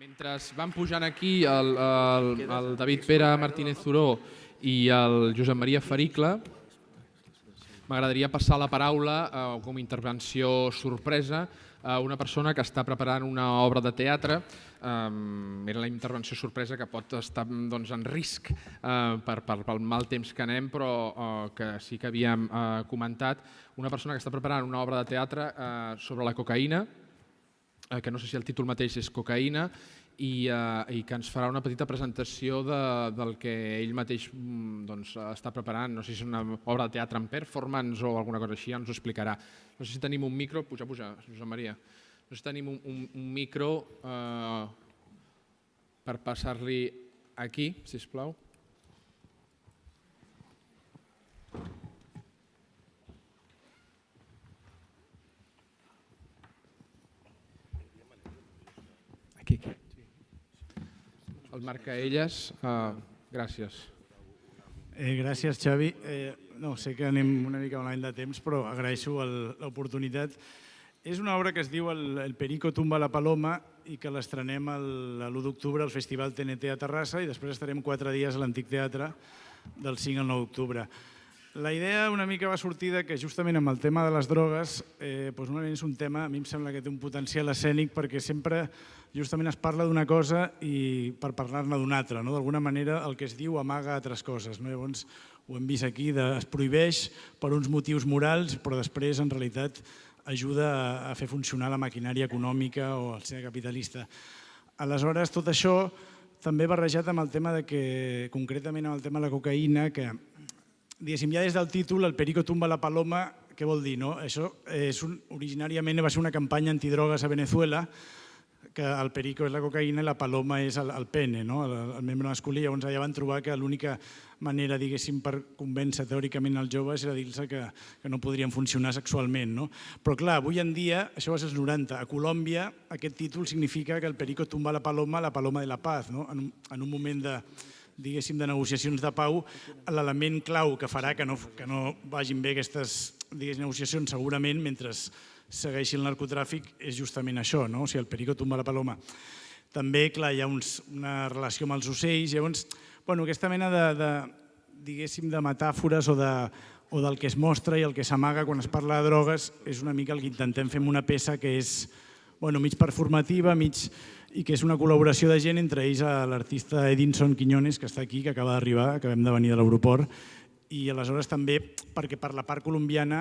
Mentre van pujant aquí el David Pere Martínez Zuró i el Josep Maria Faricle, m'agradaria passar la paraula com a intervenció sorpresa a una persona que està preparant una obra de teatre. Era la intervenció sorpresa que pot estar en risc pel mal temps que anem, però que sí que havíem comentat. Una persona que està preparant una obra de teatre sobre la cocaïna, que no sé si el títol mateix és Cocaïna, i que ens farà una petita presentació del que ell mateix està preparant. No sé si és una obra de teatre en performance o alguna cosa així, ja ens ho explicarà. No sé si tenim un micro, puja, Josep Maria. No sé si tenim un micro per passar-li aquí, sisplau. Aquí. El Marc Caelles, gràcies. Gràcies, Xavi. Sé que anem una mica malament de temps, però agraeixo l'oportunitat. És una obra que es diu El Perico tumba la paloma i que l'estrenem l'1 d'octubre al Festival TNT a Terrassa i després estarem 4 dies a l'Antic Teatre del 5 al 9 d'octubre. La idea una mica va sortir que justament amb el tema de les drogues és un tema, a mi em sembla que té un potencial escènic perquè sempre justament es parla d'una cosa i per parlar-ne d'una altra. D'alguna manera el que es diu amaga altres coses. Llavors ho hem vist aquí, es prohibeix per uns motius morals però després en realitat ajuda a fer funcionar la maquinària econòmica o el ser capitalista. Aleshores tot això també barrejat amb el tema que concretament amb el tema de la cocaïna, que diguéssim, ja des del títol, el Perico tumba la paloma, què vol dir? Això originàriament va ser una campanya antidrogues a Venezuela, que el perico és la cocaïna i la paloma és el pene, el membre masculí. Llavors allà van trobar que l'única manera, diguéssim, per convèncer teòricament els joves era dir-se que no podrien funcionar sexualment. Però clar, avui en dia, això va ser als 90, a Colòmbia aquest títol significa que el perico tumba la paloma de la paz. En un moment de negociacions de pau, l'element clau que farà que no vagin bé aquestes negociacions segurament mentre segueixi el narcotràfic és justament això, o sigui, el perico tumba la paloma. També, clar, hi ha una relació amb els ocells, llavors, aquesta mena de metàfores o del que es mostra i el que s'amaga quan es parla de drogues és una mica el que intentem fer amb una peça que és mig performativa, i que és una col·laboració de gent, entre ells l'artista Edinson Quiñones, que està aquí, que acaba d'arribar, acabem de venir de l'aeroport, i aleshores també perquè per la part colombiana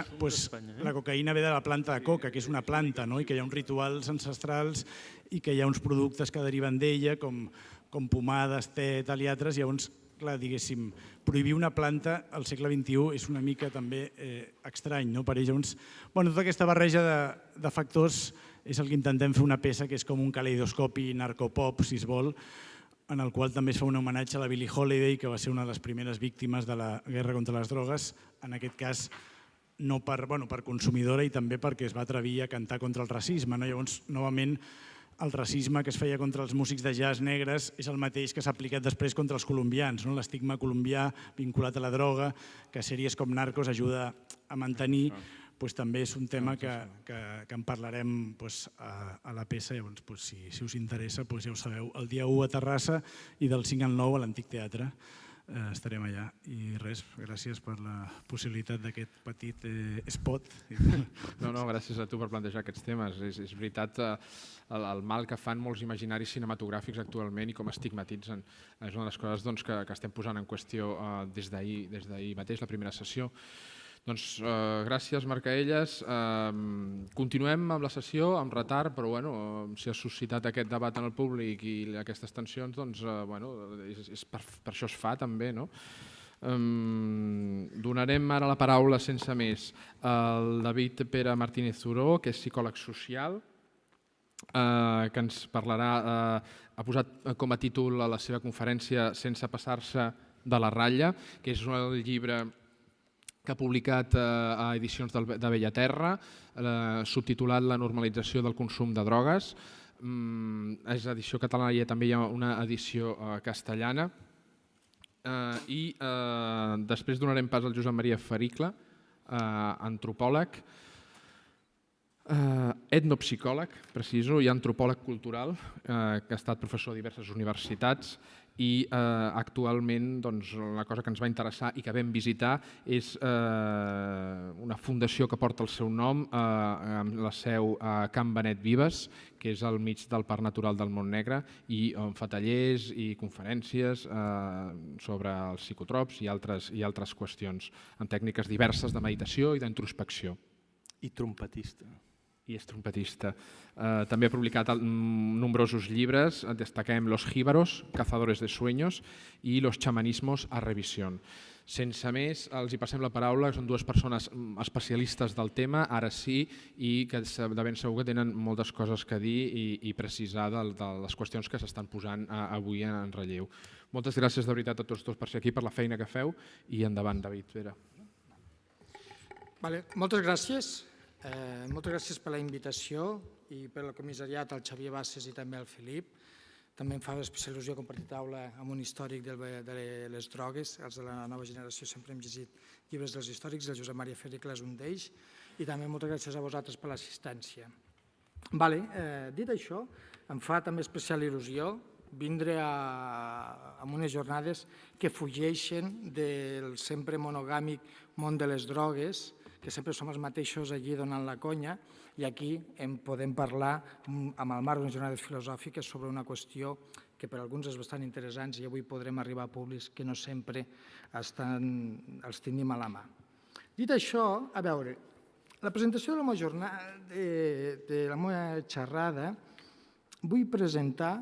la cocaïna ve de la planta de coca, que és una planta, i que hi ha uns rituals ancestrals i que hi ha uns productes que deriven d'ella, com pomades, te, tal i altres. Llavors, clar, diguéssim, prohibir una planta al segle XXI és una mica també estrany per ells. Tota aquesta barreja de factors és el que intentem fer una peça que és com un caleidoscopi narcopop, si es vol, en el qual també es fa un homenatge a la Billie Holiday, que va ser una de les primeres víctimes de la guerra contra les drogues, en aquest cas no per consumidora i també perquè es va atrevir a cantar contra el racisme. Llavors, novament, el racisme que es feia contra els músics de jazz negres és el mateix que s'ha aplicat després contra els colombians, l'estigma colombià vinculat a la droga, que sèries com Narcos ajuda a mantenir, també és un tema que en parlarem a la peça. Llavors, si us interessa, ja ho sabeu, el dia 1 a Terrassa i del 5 al 9 a l'Antic Teatre estarem allà. I res, gràcies per la possibilitat d'aquest petit spot. No, gràcies a tu per plantejar aquests temes. És veritat el mal que fan molts imaginaris cinematogràfics actualment i com estigmatitzen. És una de les coses que estem posant en qüestió des d'ahir mateix, la primera sessió. Doncs gràcies, Marc Caelles. Continuem amb la sessió, amb retard, però si ha suscitat aquest debat en el públic i aquestes tensions, doncs per això es fa també. Donarem ara la paraula sense més al David Pere Martínez Zuró, que és psicòleg social, que ens parlarà, ha posat com a títol a la seva conferència Sense passar-se de la ratlla, que és el llibre que ha publicat a edicions de Bellaterra, subtitulat La normalització del consum de drogues. És edició catalana i també hi ha una edició castellana. I després donarem pas al Josep Maria Faricle, antropòleg, Etnopsicòleg, preciso, i antropòleg cultural, que ha estat professor a diverses universitats i actualment la cosa que ens va interessar i que vam visitar és una fundació que porta el seu nom amb la seu a Can Benet Vives, que és al mig del Parc Natural del Montnegre, i on fa tallers i conferències sobre els psicotrops i altres qüestions, amb tècniques diverses de meditació i d'introspecció. I trompetista. I és trompetista. També ha publicat nombrosos llibres, destaquem Los Jíbaros, Cazadores de Sueños i Los Chamanismos a Revisión. Sense més, els hi passem la paraula, són dues persones especialistes del tema, ara sí, i que de ben segur que tenen moltes coses que dir i precisar de les qüestions que s'estan posant avui en relleu. Moltes gràcies de veritat a tots dos per ser aquí, per la feina que feu, i endavant, David Pere. Moltes gràcies. Moltes gràcies per la invitació i per el comissariat al Xavier Basses i també al Felip. També em fa especial il·lusió compartir taula amb un històric de les drogues. Els de la nova generació sempre hem llegit llibres dels històrics, el Josep Maria Ferricle és un d'ells. I també moltes gràcies a vosaltres per l'assistència. Dit això, em fa també especial il·lusió vindre a unes jornades que fugeixen del sempre monogàmic món de les drogues, que sempre som els mateixos allí donant la conya, i aquí en podem parlar amb el marc d'unes jornades filosòfiques sobre una qüestió que per a alguns és bastant interessant i avui podrem arribar a públics que no sempre els tenim a la mà. Dit això, a veure, la presentació de la meva jornada, de la meva xerrada, vull presentar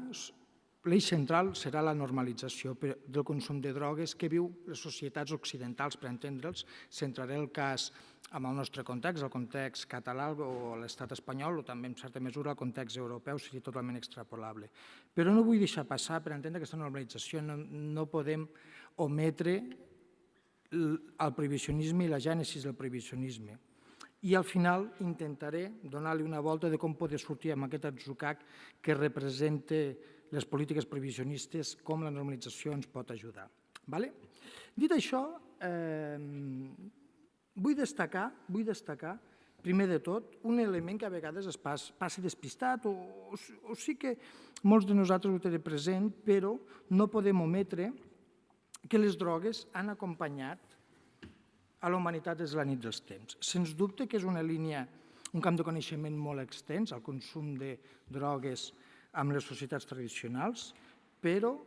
l'eix central serà la normalització del consum de drogues que viu les societats occidentals, per entendre'ls. Centraré el cas amb el nostre context, el context català o l'estat espanyol, o també en certa mesura el context europeu seria totalment extrapolable. Però no vull deixar passar, per entendre aquesta normalització, no podem ometre el prohibicionisme i la gènesi del prohibicionisme. I al final intentaré donar-li una volta de com poder sortir amb aquest atzucac que representa les polítiques prohibicionistes, com la normalització ens pot ajudar. Dit això, vull destacar, primer de tot, un element que a vegades es passa despistat o sí que molts de nosaltres ho tenen present, però no podem ometre que les drogues han acompanyat a la humanitat des de la nit dels temps. Sens dubte que és una línia, un camp de coneixement molt extens, el consum de drogues amb les societats tradicionals, però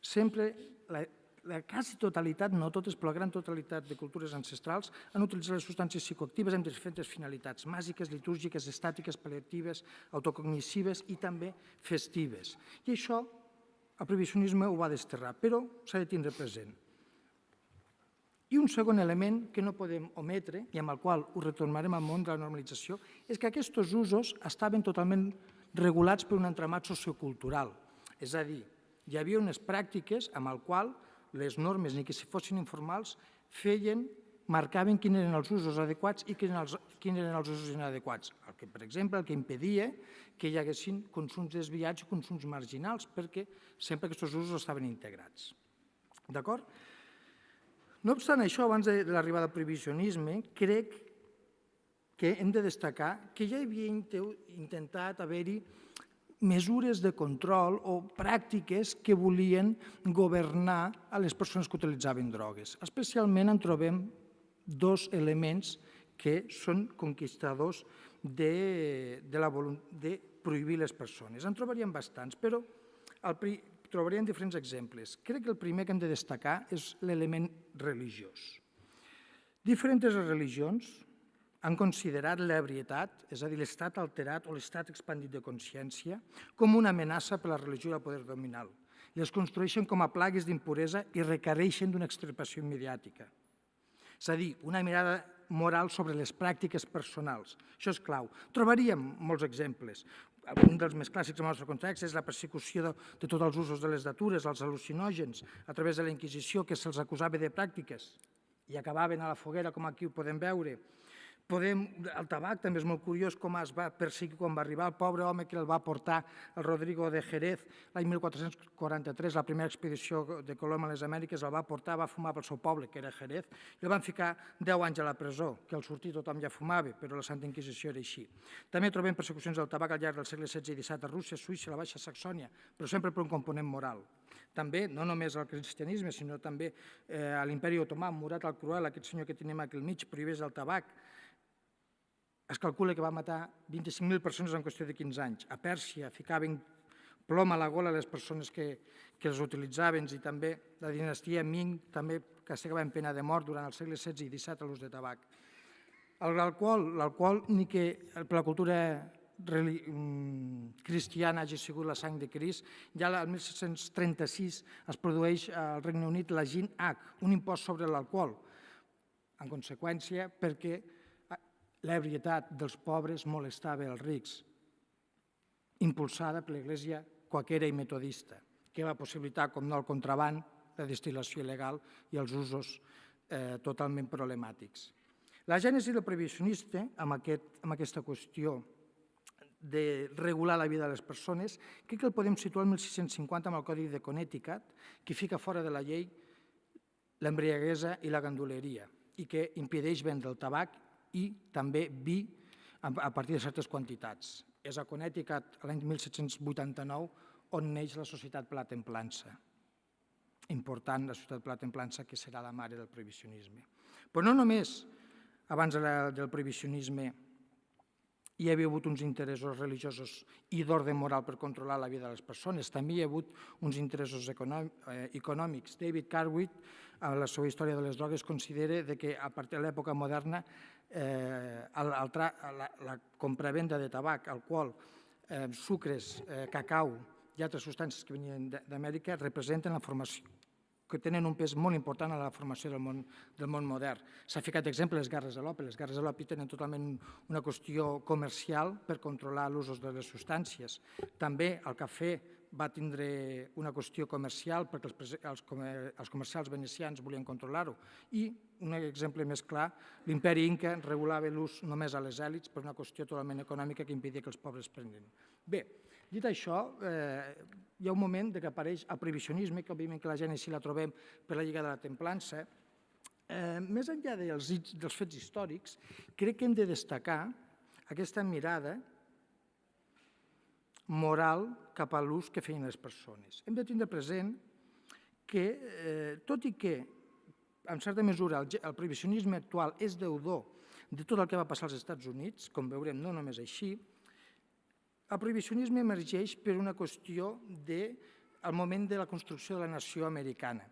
sempre la quasi totalitat, no totes, però la gran totalitat de cultures ancestrals han utilitzat les substàncies psicoactives amb diferents finalitats, màgiques, litúrgiques, estàtiques, pal·liatives, autocognitives i també festives. I això el prohibicionisme ho va desterrar, però s'ha de tindre present. I un segon element que no podem ometre, i amb el qual ho retornarem al món de la normalització, és que aquests usos estaven totalment regulats per un entramat sociocultural. És a dir, hi havia unes pràctiques amb les quals les normes, ni que si fossin informals, marcaven quins eren els usos adequats i quins eren els usos inadequats. Per exemple, el que impedia que hi haguessin consums desviats i consums marginals, perquè sempre aquests usos estaven integrats. D'acord? No obstant això, abans de l'arribada del prohibicionisme, crec que hem de destacar que ja havia intentat haver-hi mesures de control o pràctiques que volien governar a les persones que utilitzaven drogues. Especialment en trobem dos elements que són conquistadors de prohibir les persones. En trobaríem bastants, però trobaríem diferents exemples. Crec que el primer que hem de destacar és l'element religiós. Diferents religions han considerat l'ebrietat, és a dir, l'estat alterat o l'estat expandit de consciència, com una amenaça per a la religió i el poder dominal. Les construeixen com a plagues d'impuresa i requereixen d'una extirpació mediàtica. És a dir, una mirada moral sobre les pràctiques personals. Això és clau. Trobaríem molts exemples. Un dels més clàssics en el nostre context és la persecució de tots els usos de les datures, els al·lucinògens, a través de la Inquisició, que se'ls acusava de pràctiques i acabaven a la foguera, com aquí ho podem veure. El tabac també és molt curiós com es va perseguir quan va arribar el pobre home que el va portar el Rodrigo de Jerez l'any 1443, la primera expedició de Colom a les Amèriques, el va portar, va fumar pel seu poble, que era Jerez, i el van ficar 10 anys a la presó, que al sortir tothom ja fumava, però la Santa Inquisició era així. També trobem persecucions del tabac al llarg del segle XVI i XVII a Rússia, Suïssa i la Baixa Saxònia, però sempre per un component moral. També, no només al cristianisme, sinó també a l'imperi otomà, Murat el Cruel, aquest senyor que tenim aquí al mig, prohibeix el tabac. Es calcula que va matar 25.000 persones en qüestió de 15 anys. A Pèrsia ficaven plom a la gola a les persones que els utilitzaven i també la dinastia Ming també castigava amb pena de mort durant el segle XVI i XVII l'ús de tabac. L'alcohol, ni que per la cultura cristiana hagi sigut la sang de Crist, ja el 1736 es produeix al Regne Unit la Gin Act, un impost sobre l'alcohol, en conseqüència perquè l'ebrietat dels pobres molestava els rics, impulsada per l'Església quaquera i metodista, que va possibilitar, com no, el contraban, la destil·lació il·legal i els usos totalment problemàtics. La gènesi del prohibicionista, amb aquesta qüestió de regular la vida de les persones, crec que el podem situar el 1650 amb el Codi de Connecticut, que fica fora de la llei l'embriaguesa i la ganduleria i que impedeix vendre el tabac i també vi a partir de certes quantitats. És a Connecticut, l'any 1789, on neix la Societat per la Templança. Important, la Societat per la Templança, que serà la mare del prohibicionisme. Però no només abans del prohibicionisme hi havia hagut uns interessos religiosos i d'ordre moral per controlar la vida de les persones, també hi ha hagut uns interessos econòmics. David Cartwright, a la seva història de les drogues, considera que a partir de l'època moderna la compravenda de tabac, alcohol, sucres, cacau i altres substàncies que venien d'Amèrica representen la formació, que tenen un pes molt important a la formació del món modern. S'ha ficat d'exemple les guerres de l'opi. Les guerres de l'opi tenen totalment una qüestió comercial per controlar l'ús de les substàncies. També el cafè va tindre una qüestió comercial perquè els comercials venecians volien controlar-ho. I un exemple més clar, l'imperi Inca regulava l'ús només a les èlits per una qüestió totalment econòmica que impedia que els pobres prenguin. Bé, dit això, hi ha un moment que apareix el prohibicionisme, que òbviament que la gènesi la trobem per la Lliga de la Templança. Més enllà dels fets històrics, crec que hem de destacar aquesta mirada moral cap a l'ús que feien les persones. Hem de tindre present que, tot i que, en certa mesura, el prohibicionisme actual és deudor de tot el que va passar als Estats Units, com veurem, no només així, el prohibicionisme emergeix per una qüestió del moment de la construcció de la nació americana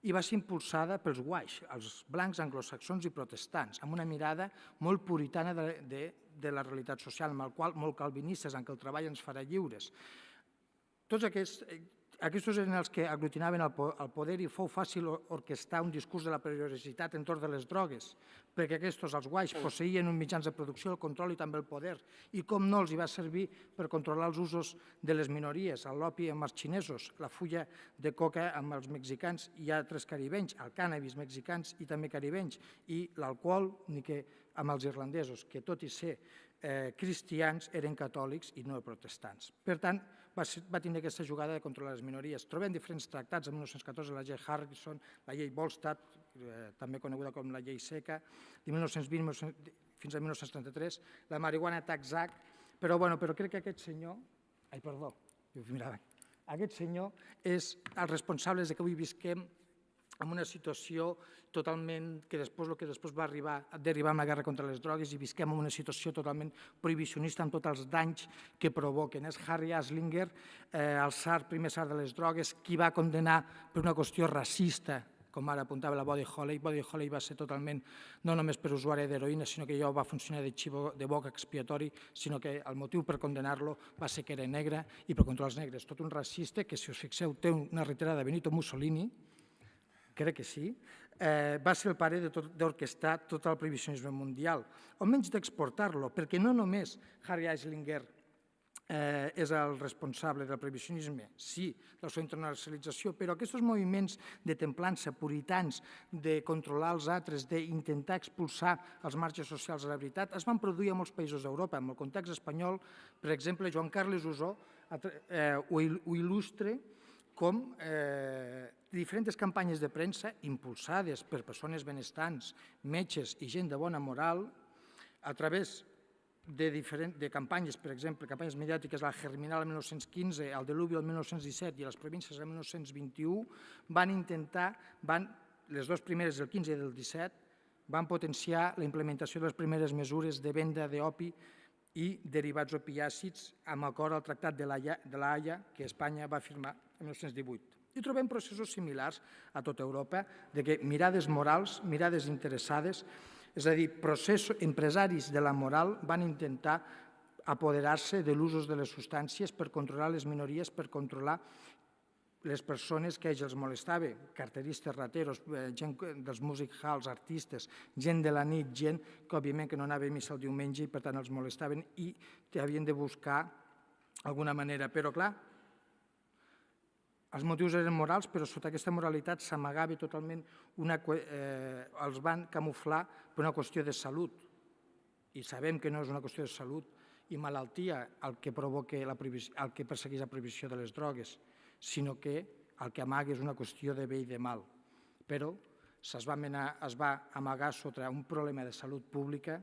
i va ser impulsada pels guaix, els blancs anglosaxons i protestants, amb una mirada molt puritana de la realitat social, amb el qual molt calvinistes, en què el treball ens farà lliures. Tots aquests eren els que aglutinaven el poder i fou fàcil orquestar un discurs de la perillositat entorn de les drogues, perquè aquests, els guaix, posseïen uns mitjans de producció, el control i també el poder, i com no els hi va servir per controlar els usos de les minories, l'opi amb els xinesos, la fulla de coca amb els mexicans i altres caribenys, el cànnabis mexicans i també caribenys, i l'alcohol, ni que amb els irlandesos, que tot i ser cristians eren catòlics i no protestants. Per tant, va tenir aquesta jugada de controlar les minories. Trobem diferents tractats, en 1914 la llei Harrison, la llei Volstead, també coneguda com la llei Seca, de 1920 fins a 1933, la Marijuana Tax Act, però crec que aquest senyor, aquest senyor és el responsable que avui visquem en una situació totalment que després va derivar en la guerra contra les drogues i visquem en una situació totalment prohibicionista amb tots els danys que provoquen. És Harry Anslinger, el primer tsar de les drogues, qui va condenar per una qüestió racista, com ara apuntava la Buddy Holly. Buddy Holly va ser totalment, no només per usuari d'heroïna, sinó que ja va funcionar de boc expiatori, sinó que el motiu per condenar-lo va ser que era negre i per controlar els negres. Tot un racista que, si us fixeu, té una retirada de Benito Mussolini, crec que sí, va ser el pare d'orquestar tot el prohibicionisme mundial, o menys d'exportar-lo, perquè no només Harry Anslinger és el responsable del prohibicionisme, sí, de la seva internacionalització, però aquests moviments de templança, puritans, de controlar els altres, d'intentar expulsar els marges socials de la veritat, es van produir a molts països d'Europa. En el context espanyol, per exemple, Joan Carles Usó ho il·lustra com diferents campanyes de premsa impulsades per persones benestants, metges i gent de bona moral, a través de campanyes, per exemple, campanyes mediàtiques, la Germinal el 1915, el Deluvi el 1917 i les províncies el 1921, van intentar, les dues primeres, el 15 i el 17, van potenciar la implementació de les primeres mesures de venda d'opi i derivats opiàcids amb acord al Tractat de l'Haia que Espanya va firmar el 1918. I trobem processos similars a tota Europa, de que mirades morals, mirades interessades, és a dir, empresaris de la moral van intentar apoderar-se de l'usos de les substàncies per controlar les minories, per controlar les persones que a ells els molestava, carteristes, rateros, gent dels music halls, artistes, gent de la nit, gent que òbviament que no anava a missa el diumenge i per tant els molestaven i havien de buscar alguna manera. Però clar, els motius eren morals, però sota aquesta moralitat s'amagava totalment, els van camuflar per una qüestió de salut. I sabem que no és una qüestió de salut i malaltia el que provoca el que persegueix la prohibició de les drogues, sinó que el que amaga és una qüestió de bé i de mal. Però es va amagar sota un problema de salut pública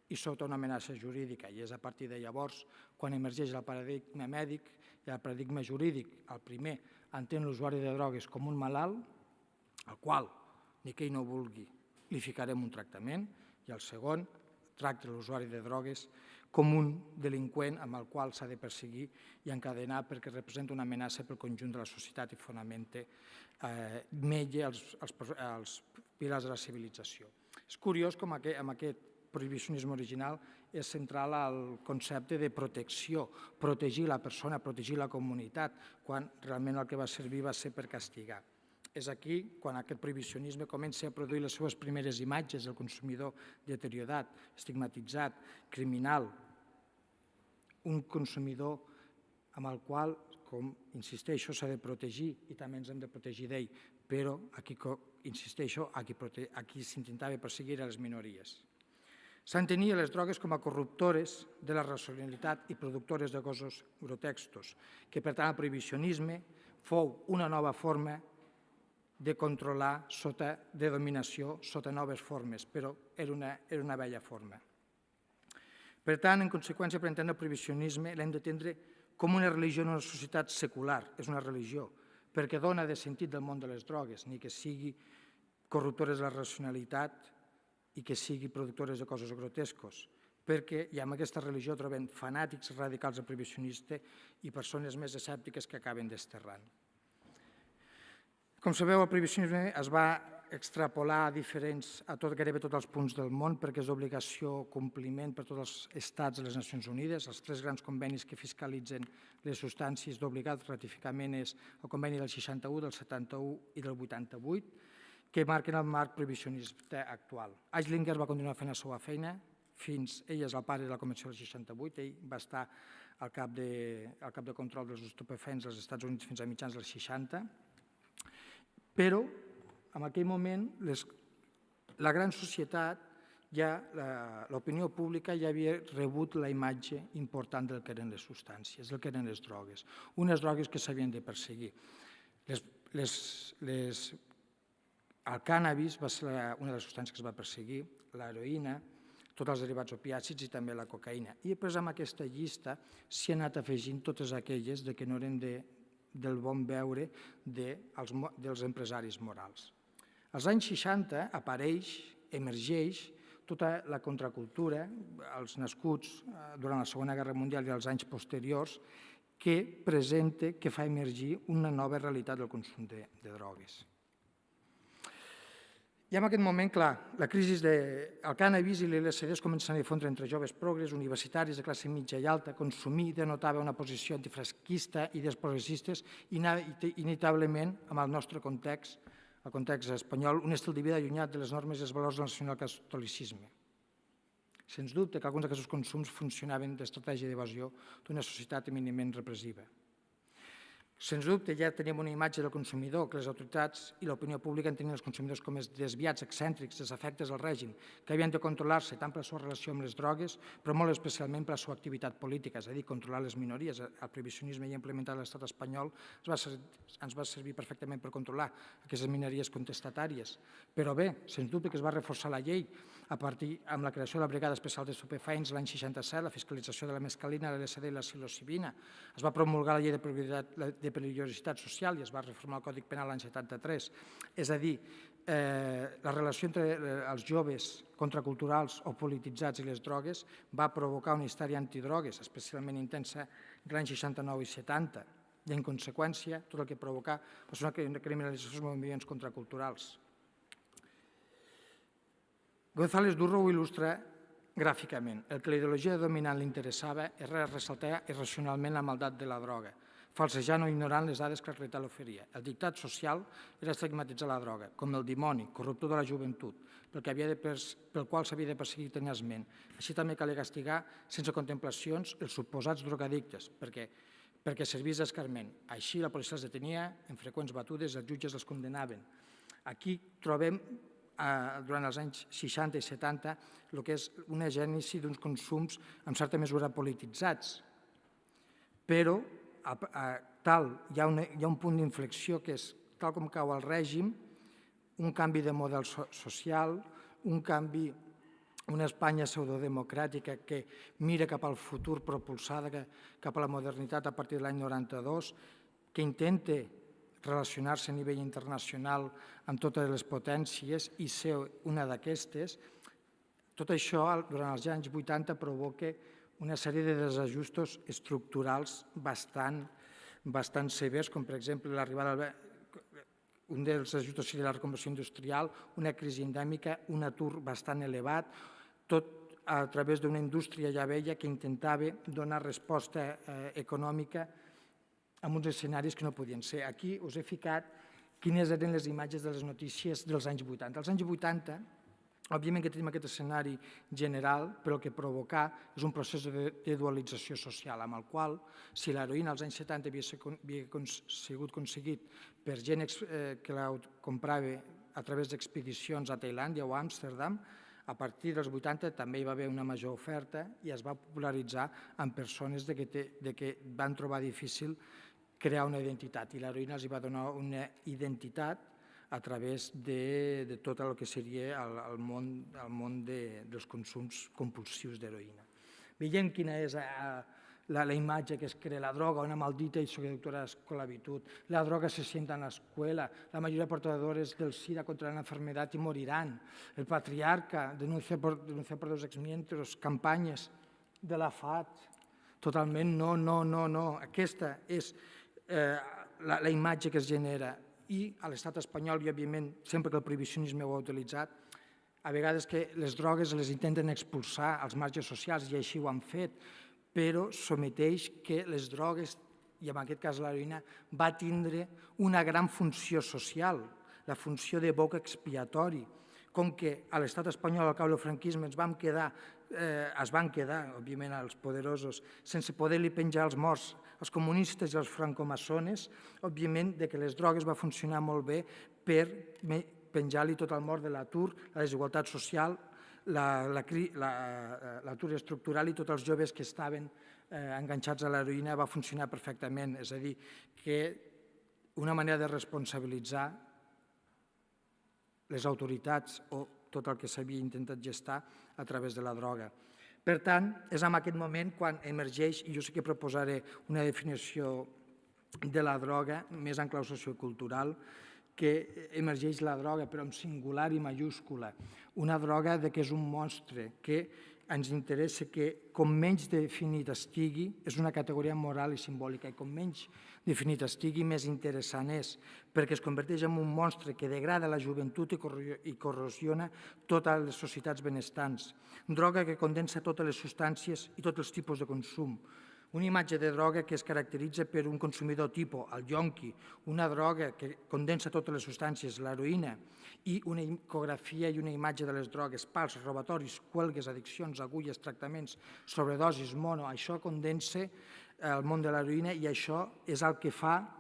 i sota una amenaça jurídica. I és a partir de llavors quan emergeix el paradigma mèdic i el paradigma jurídic. El primer entén l'usuari de drogues com un malalt, al qual, ni que ell no vulgui, li ficarem un tractament, i el segon tracta l'usuari de drogues com un delinqüent amb el qual s'ha de perseguir i encadenar perquè representa una amenaça pel conjunt de la societat i fonamenta mella els pilars de la civilització. És curiós com amb aquest prohibicionisme original és central al concepte de protecció, protegir la persona, protegir la comunitat, quan realment el que va servir va ser per castigar. És aquí quan aquest prohibicionisme comença a produir les seves primeres imatges del consumidor deteriorat, estigmatitzat, criminal, un consumidor amb el qual, com insisteixo, s'ha de protegir i també ens hem de protegir d'ell, però aquí, insisteixo, aquí s'intentava perseguir a les minories. S'entenia les drogues com a corruptores de la racionalitat i productores de cossos grotescos, que per tant el prohibicionisme fou una nova forma de controlar, de dominació, sota noves formes, però era una vella forma. Per tant, en conseqüència, per entendre el prohibicionisme, l'hem d'entendre com una religió en una societat secular, és una religió, perquè dona de sentit del món de les drogues, ni que sigui corruptores de la racionalitat i que sigui productores de coses grotescos, perquè i amb aquesta religió trobem fanàtics radicals del prohibicionista i persones més escèptiques que acaben desterrant. Com sabeu, el prohibicionisme es va extrapolar a gairebé tots els punts del món perquè és d'obligació compliment per tots els estats de les Nacions Unides. Els tres grans convenis que fiscalitzen les substàncies d'obligat ratificament és el conveni del 61, del 71 i del 88, que marquen el marc prohibicionista actual. Eichlinger va continuar fent la seva feina, ell és el pare de la Convenció del 68, ell va estar al cap de control dels estupefents als Estats Units fins a mitjans dels 60, però en aquell moment la gran societat, l'opinió pública ja havia rebut la imatge important del que eren les substàncies, del que eren les drogues, unes drogues que s'havien de perseguir. El cànnabis va ser una de les substàncies que es va perseguir, l'heroïna, tots els derivats opiàcids i també la cocaïna. I després amb aquesta llista s'hi han anat afegint totes aquelles que no eren del bon veure dels empresaris morals. Als anys 60 emergeix tota la contracultura, els nascuts durant la Segona Guerra Mundial i els anys posteriors, que fa emergir una nova realitat del consum de drogues. I en aquest moment, clar, la crisi del cànnabis i l'LSD es comencen a difondre entre joves progres, universitaris de classe mitja i alta. Consumir denotava una posició antifranquista i desprogressistes i inevitablement, amb el nostre context, el context espanyol, un estil de vida allunyat de les normes i els valors del nacionalcatolicisme. Sens dubte que alguns d'aquests consums funcionaven d'estratègia d'evasió d'una societat eminentment repressiva. Sens dubte, ja teníem una imatge del consumidor, que les autoritats i l'opinió pública entenien els consumidors com els desviats, excèntrics, desafectes al règim, que havien de controlar-se tant per la seva relació amb les drogues, però molt especialment per la seva activitat política, és a dir, controlar les minories. El prohibicionisme ja implementat a l'estat espanyol ens va servir perfectament per controlar aquestes minories contestatàries. Però bé, sens dubte que es va reforçar la llei a partir amb la creació de la Brigada Especial d'Estupefaents l'any 67, la fiscalització de la mescalina, la LSD i la psilocibina. Es va promulgar la llei de perillositat social i es va reformar el Codi Penal l'any 73. És a dir, la relació entre els joves contraculturals o polititzats i les drogues va provocar una histèria antidrogues, especialment intensa l'any 69 i 70, i en conseqüència tot el que provocà va ser una criminalització dels moviments contraculturals. González Durro ho il·lustra gràficament. El que la ideologia dominant li interessava era ressaltar irracionalment la maldat de la droga, falsejant o ignorant les dades que el realitat l'oferia. El dictat social era estigmatitzar la droga com el dimoni, corruptor de la joventut, pel qual s'havia de perseguir tenaçment. Així també calia castigar sense contemplacions els suposats drogadictes, perquè servís d'escarment. Així la policia els detenia, en freqüents batudes els jutges els condenaven. Aquí trobem, durant els anys 60 i 70, el que és una gènesi d'uns consums en certa mesura polititzats, però hi ha un punt d'inflexió que és, tal com cau el règim, un canvi de model social, un canvi, una Espanya pseudodemocràtica que mira cap al futur propulsada cap a la modernitat a partir de l'any 92, que intenta relacionar-se a nivell internacional amb totes les potències i ser una d'aquestes. Tot això, durant els anys 80, provoca una sèrie de desajustos estructurals bastant severs, com per exemple l'arribada, un dels ajustos seria la reconversió industrial, una crisi endèmica, un atur bastant elevat, tot a través d'una indústria ja vella que intentava donar resposta econòmica en uns escenaris que no podien ser. Aquí us he ficat quines eren les imatges de les notícies dels anys 80. Als anys 80, òbviament que tenim aquest escenari general, però el que provocà és un procés de dualització social, amb el qual, si l'heroïna als anys 70 havia sigut aconseguit per gent que la comprava a través d'expedicions a Tailàndia o a Amsterdam, a partir dels 80 també hi va haver una major oferta i es va popularitzar amb persones que van trobar difícil crear una identitat, i l'heroïna els va donar una identitat a través de tot el que seria el món dels consums compulsius d'heroïna. Veiem quina és la imatge que es crea, la droga, una maldita y seductora esclavitud. La droga se sienta en la escuela, la mayoría de portadores del SIDA contraerán la enfermedad y morirán. El patriarca denuncia por dos exmiembros campanyes de la FAT. Totalment no. Aquesta és la imatge que es genera. I a l'estat espanyol, i òbviament sempre que el prohibicionisme ho ha utilitzat, a vegades que les drogues les intenten expulsar als marges socials, i així ho han fet, però s'ometeix que les drogues, i en aquest cas l'heroïna, va tindre una gran funció social, la funció de boc expiatori. Com que a l'estat espanyol, al cabo del franquisme, es van quedar, òbviament, els poderosos, sense poder-li penjar els morts els comunistes i els francomaçones, òbviament que les drogues va funcionar molt bé per penjar-li tot el mort de l'atur, la desigualtat social, l'atur estructural i tots els joves que estaven enganxats a l'heroïna va funcionar perfectament. És a dir, que una manera de responsabilitzar les autoritats o tot el que s'havia intentat gestar a través de la droga. Per tant, és en aquest moment quan emergeix, i jo sí que proposaré una definició de la droga més en clau sociocultural, que emergeix la droga, però en singular i majúscula. Una droga que és un monstre, que ens interessa que com menys definit estigui, és una categoria moral i simbòlica, i com menys definit estigui, més interessant és, perquè es converteix en un monstre que degrada la joventut i corrosiona totes les societats benestants. Droga que condensa totes les substàncies i tots els tipus de consum. Una imatge de droga que es caracteritza per un consumidor tipus, el yonqui, una droga que condensa totes les substàncies, l'heroïna, i una ecografia i una imatge de les drogues, pals, robatoris, cuelgues, addiccions, agulles, tractaments, sobredosis, mono, això condensa el món de l'heroïna i això és el que fa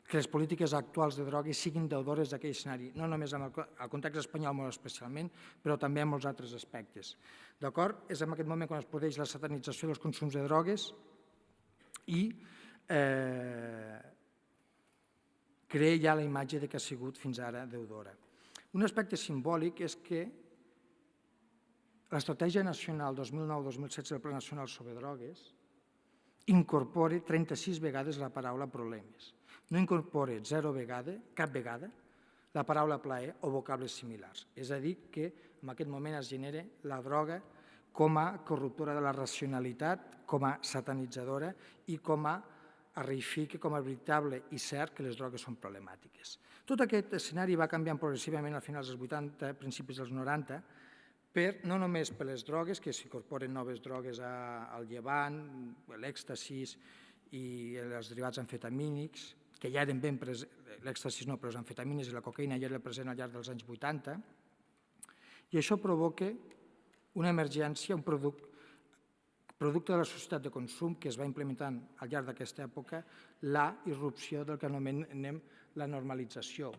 que les polítiques actuals de drogues siguin deudores d'aquell escenari, no només en el context espanyol molt especialment, però també en molts altres aspectes. D'acord? És en aquest moment quan es produeix la satanització dels consums de drogues i crea ja la imatge que ha sigut fins ara deudora. Un aspecte simbòlic és que l'Estratègia Nacional 2009-2016 del Pla Nacional sobre Drogues incorpora 36 vegades la paraula problemes. No incorpora cap vegada la paraula plaer o vocables similars. És a dir, que en aquest moment es genera la droga com a corruptora de la racionalitat, com a satanitzadora i com a arreifica com a veritable i cert que les drogues són problemàtiques. Tot aquest escenari va canviant progressivament a finals dels 80, principis dels 90, no només per les drogues, que s'incorporen noves drogues al llevant, l'èxtasis i els derivats amfetamínics, que ja eren ben presents, l'èxtasis no, però les amfetamines i la cocaïna ja eren presents al llarg dels anys 80, i això provoca una emergència, un producte de la societat de consum que es va implementant al llarg d'aquesta època, la irrupció del que anomenem la normalització.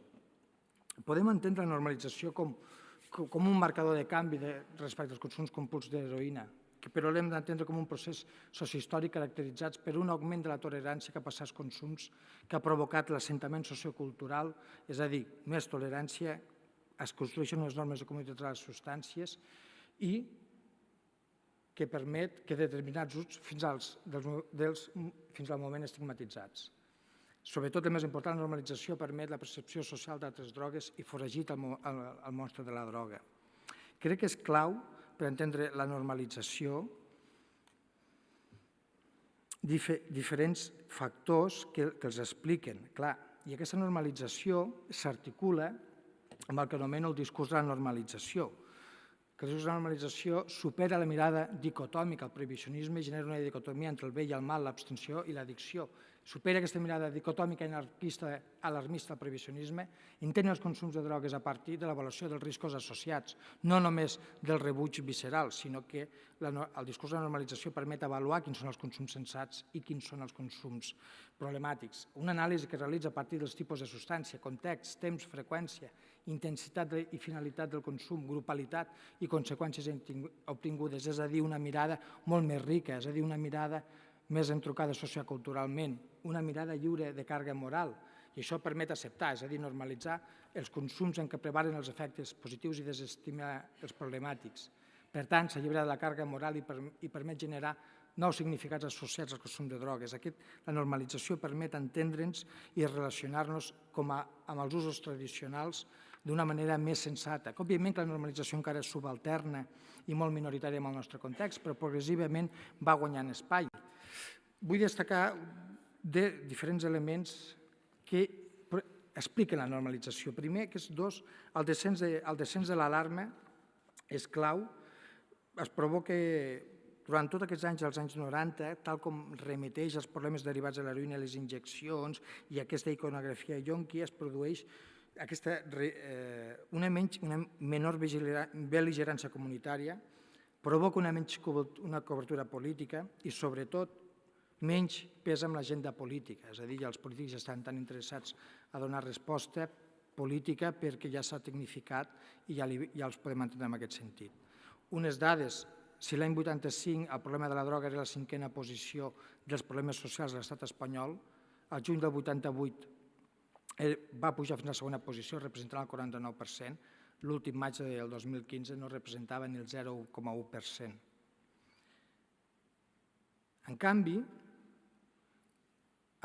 Podem entendre la normalització com un marcador de canvi respecte als consums compulsius d'heroïna, però l'hem d'entendre com un procés sociohistòric caracteritzat per un augment de la tolerància cap a certs consums que ha provocat l'assentament sociocultural, és a dir, més tolerància, es construeixen unes normes de comunitat de les substàncies i que permet que determinats usos fins al moment estigmatitzats. Sobretot, el més important, la normalització permet la percepció social d'altres drogues i foragit el monstre de la droga. Crec que és clau per entendre la normalització diferents factors que els expliquen. Clar, i aquesta normalització s'articula amb el que anomeno el discurs de la normalització. El discurs de la normalització supera la mirada dicotòmica, el prohibicionisme genera una dicotomia entre el bé i el mal, l'abstenció i l'addicció. Supera aquesta mirada dicotòmica i anarquista, alarmista al prohibicionisme, entén els consums de drogues a partir de l'avaluació dels riscos associats, no només del rebuig visceral, sinó que el discurs de normalització permet avaluar quins són els consums sensats i quins són els consums problemàtics. Una anàlisi que realitza a partir dels tipus de substància, context, temps, freqüència, intensitat i finalitat del consum, grupalitat i conseqüències obtingudes, és a dir, una mirada molt més rica, és a dir, una mirada més entrucada socioculturalment, una mirada lliure de càrrega moral, i això permet acceptar, és a dir, normalitzar els consums en què prevalen els efectes positius i desestimar els problemàtics. Per tant, s'allibera de la càrrega moral i permet generar nous significats associats al consum de drogues. La normalització permet entendre'ns i relacionar-nos amb els usos tradicionals d'una manera més sensata. Òbviament que la normalització encara és subalterna i molt minoritària en el nostre context, però progressivament va guanyant espai. Vull destacar diferents elements que expliquen la normalització. Primer, aquests dos, el descens de l'alarma és clau, es provoca durant tots aquests anys, als anys 90, tal com remeteix als problemes derivats de l'heroïna, les injeccions i aquesta iconografia yonqui, es produeix una menor bel·ligerància comunitària, provoca una cobertura política i, sobretot, menys pes en l'agenda política, és a dir, els polítics estan tan interessats a donar resposta política perquè ja s'ha tecnificat i ja els podem entendre en aquest sentit. Unes dades, si l'any 85 el problema de la droga era la 5a posició dels problemes socials de l'estat espanyol, al juny del 88 va pujar fins a la segona posició, representant el 49%, l'últim maig del 2015 no representava ni el 0,1%. En canvi,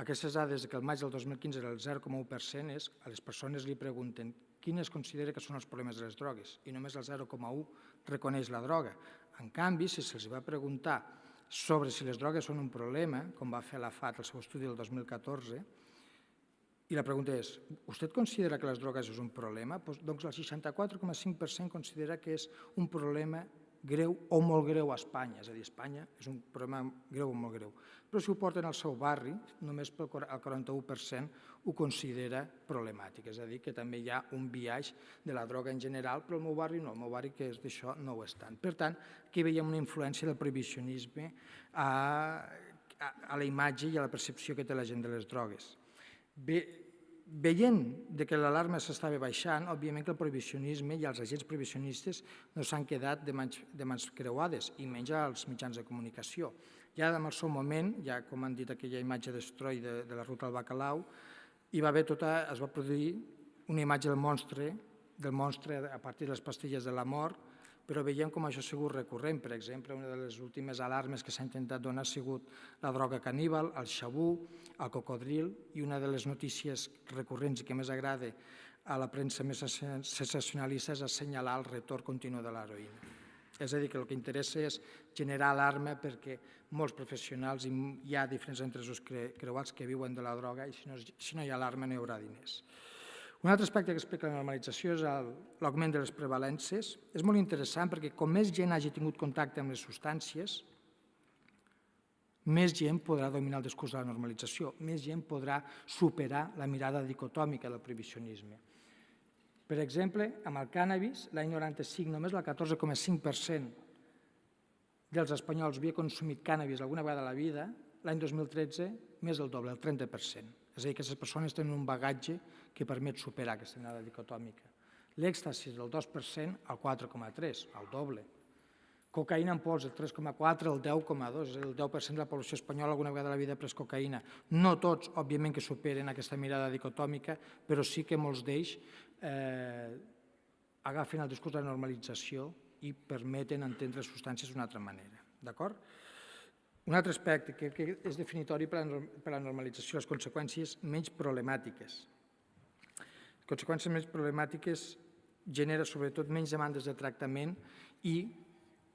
aquestes dades que el maig del 2015 era el 0,1% és a les persones li pregunten quines considera que són els problemes de les drogues i només el 0,1% reconeix la droga. En canvi, si se'ls va preguntar sobre si les drogues són un problema, com va fer la FAT el seu estudi del 2014, i la pregunta és, ¿usted considera que les drogues és un problema? Doncs el 64,5% considera que és un problema greu o molt greu a Espanya. És a dir, Espanya és un problema greu o molt greu. Però si ho porten al seu barri, només el 41% ho considera problemàtic. És a dir, que també hi ha un biaix de la droga en general, però el meu barri no, el meu barri que és d'això no ho és tant. Per tant, aquí veiem una influència del prohibicionisme a la imatge i a la percepció que té la gent de les drogues. Veient que l'alarma s'estava baixant, òbviament que el prohibicionisme i els agents prohibicionistes no s'han quedat de mans creuades, i menys als mitjans de comunicació. Ja en el seu moment, ja com han dit aquella imatge d'estroi de la ruta del Bacalao, es va produir una imatge del monstre a partir de les pastilles de la mort, però veiem com això ha sigut recurrent. Per exemple, una de les últimes alarmes que s'ha intentat donar ha sigut la droga caníbal, el xabú, el cocodril, i una de les notícies recurrents i que més agrada a la premsa més sensacionalista és assenyalar el retorn continu de l'heroïna. És a dir, que el que interessa és generar alarma perquè molts professionals, i hi ha diferents interessos creuats que viuen de la droga, i si no hi ha alarma no hi haurà diners. Un altre aspecte que explica la normalització és l'augment de les prevalències. És molt interessant perquè com més gent hagi tingut contacte amb les substàncies, més gent podrà dominar el discurs de la normalització, més gent podrà superar la mirada dicotòmica del prohibicionisme. Per exemple, amb el cànnabis, l'any 95 només el 14,5% dels espanyols havia consumit cànnabis alguna vegada a la vida, l'any 2013 més del doble, el 30%. És a dir, que aquestes persones tenen un bagatge que permet superar aquesta mirada dicotòmica. L'èxtasi del 2% al 4,3%, al doble. Cocaïna en pols, el 3,4%, el 10,2%, és a dir, el 10% de la població espanyola alguna vegada a la vida ha pres cocaïna. No tots, òbviament, que superen aquesta mirada dicotòmica, però sí que molts d'ells agafen el discurs de la normalització i permeten entendre substàncies d'una altra manera. D'acord? Un altre aspecte que és definitori per a la normalització, les conseqüències menys problemàtiques. Les conseqüències menys problemàtiques genera sobretot menys demandes de tractament i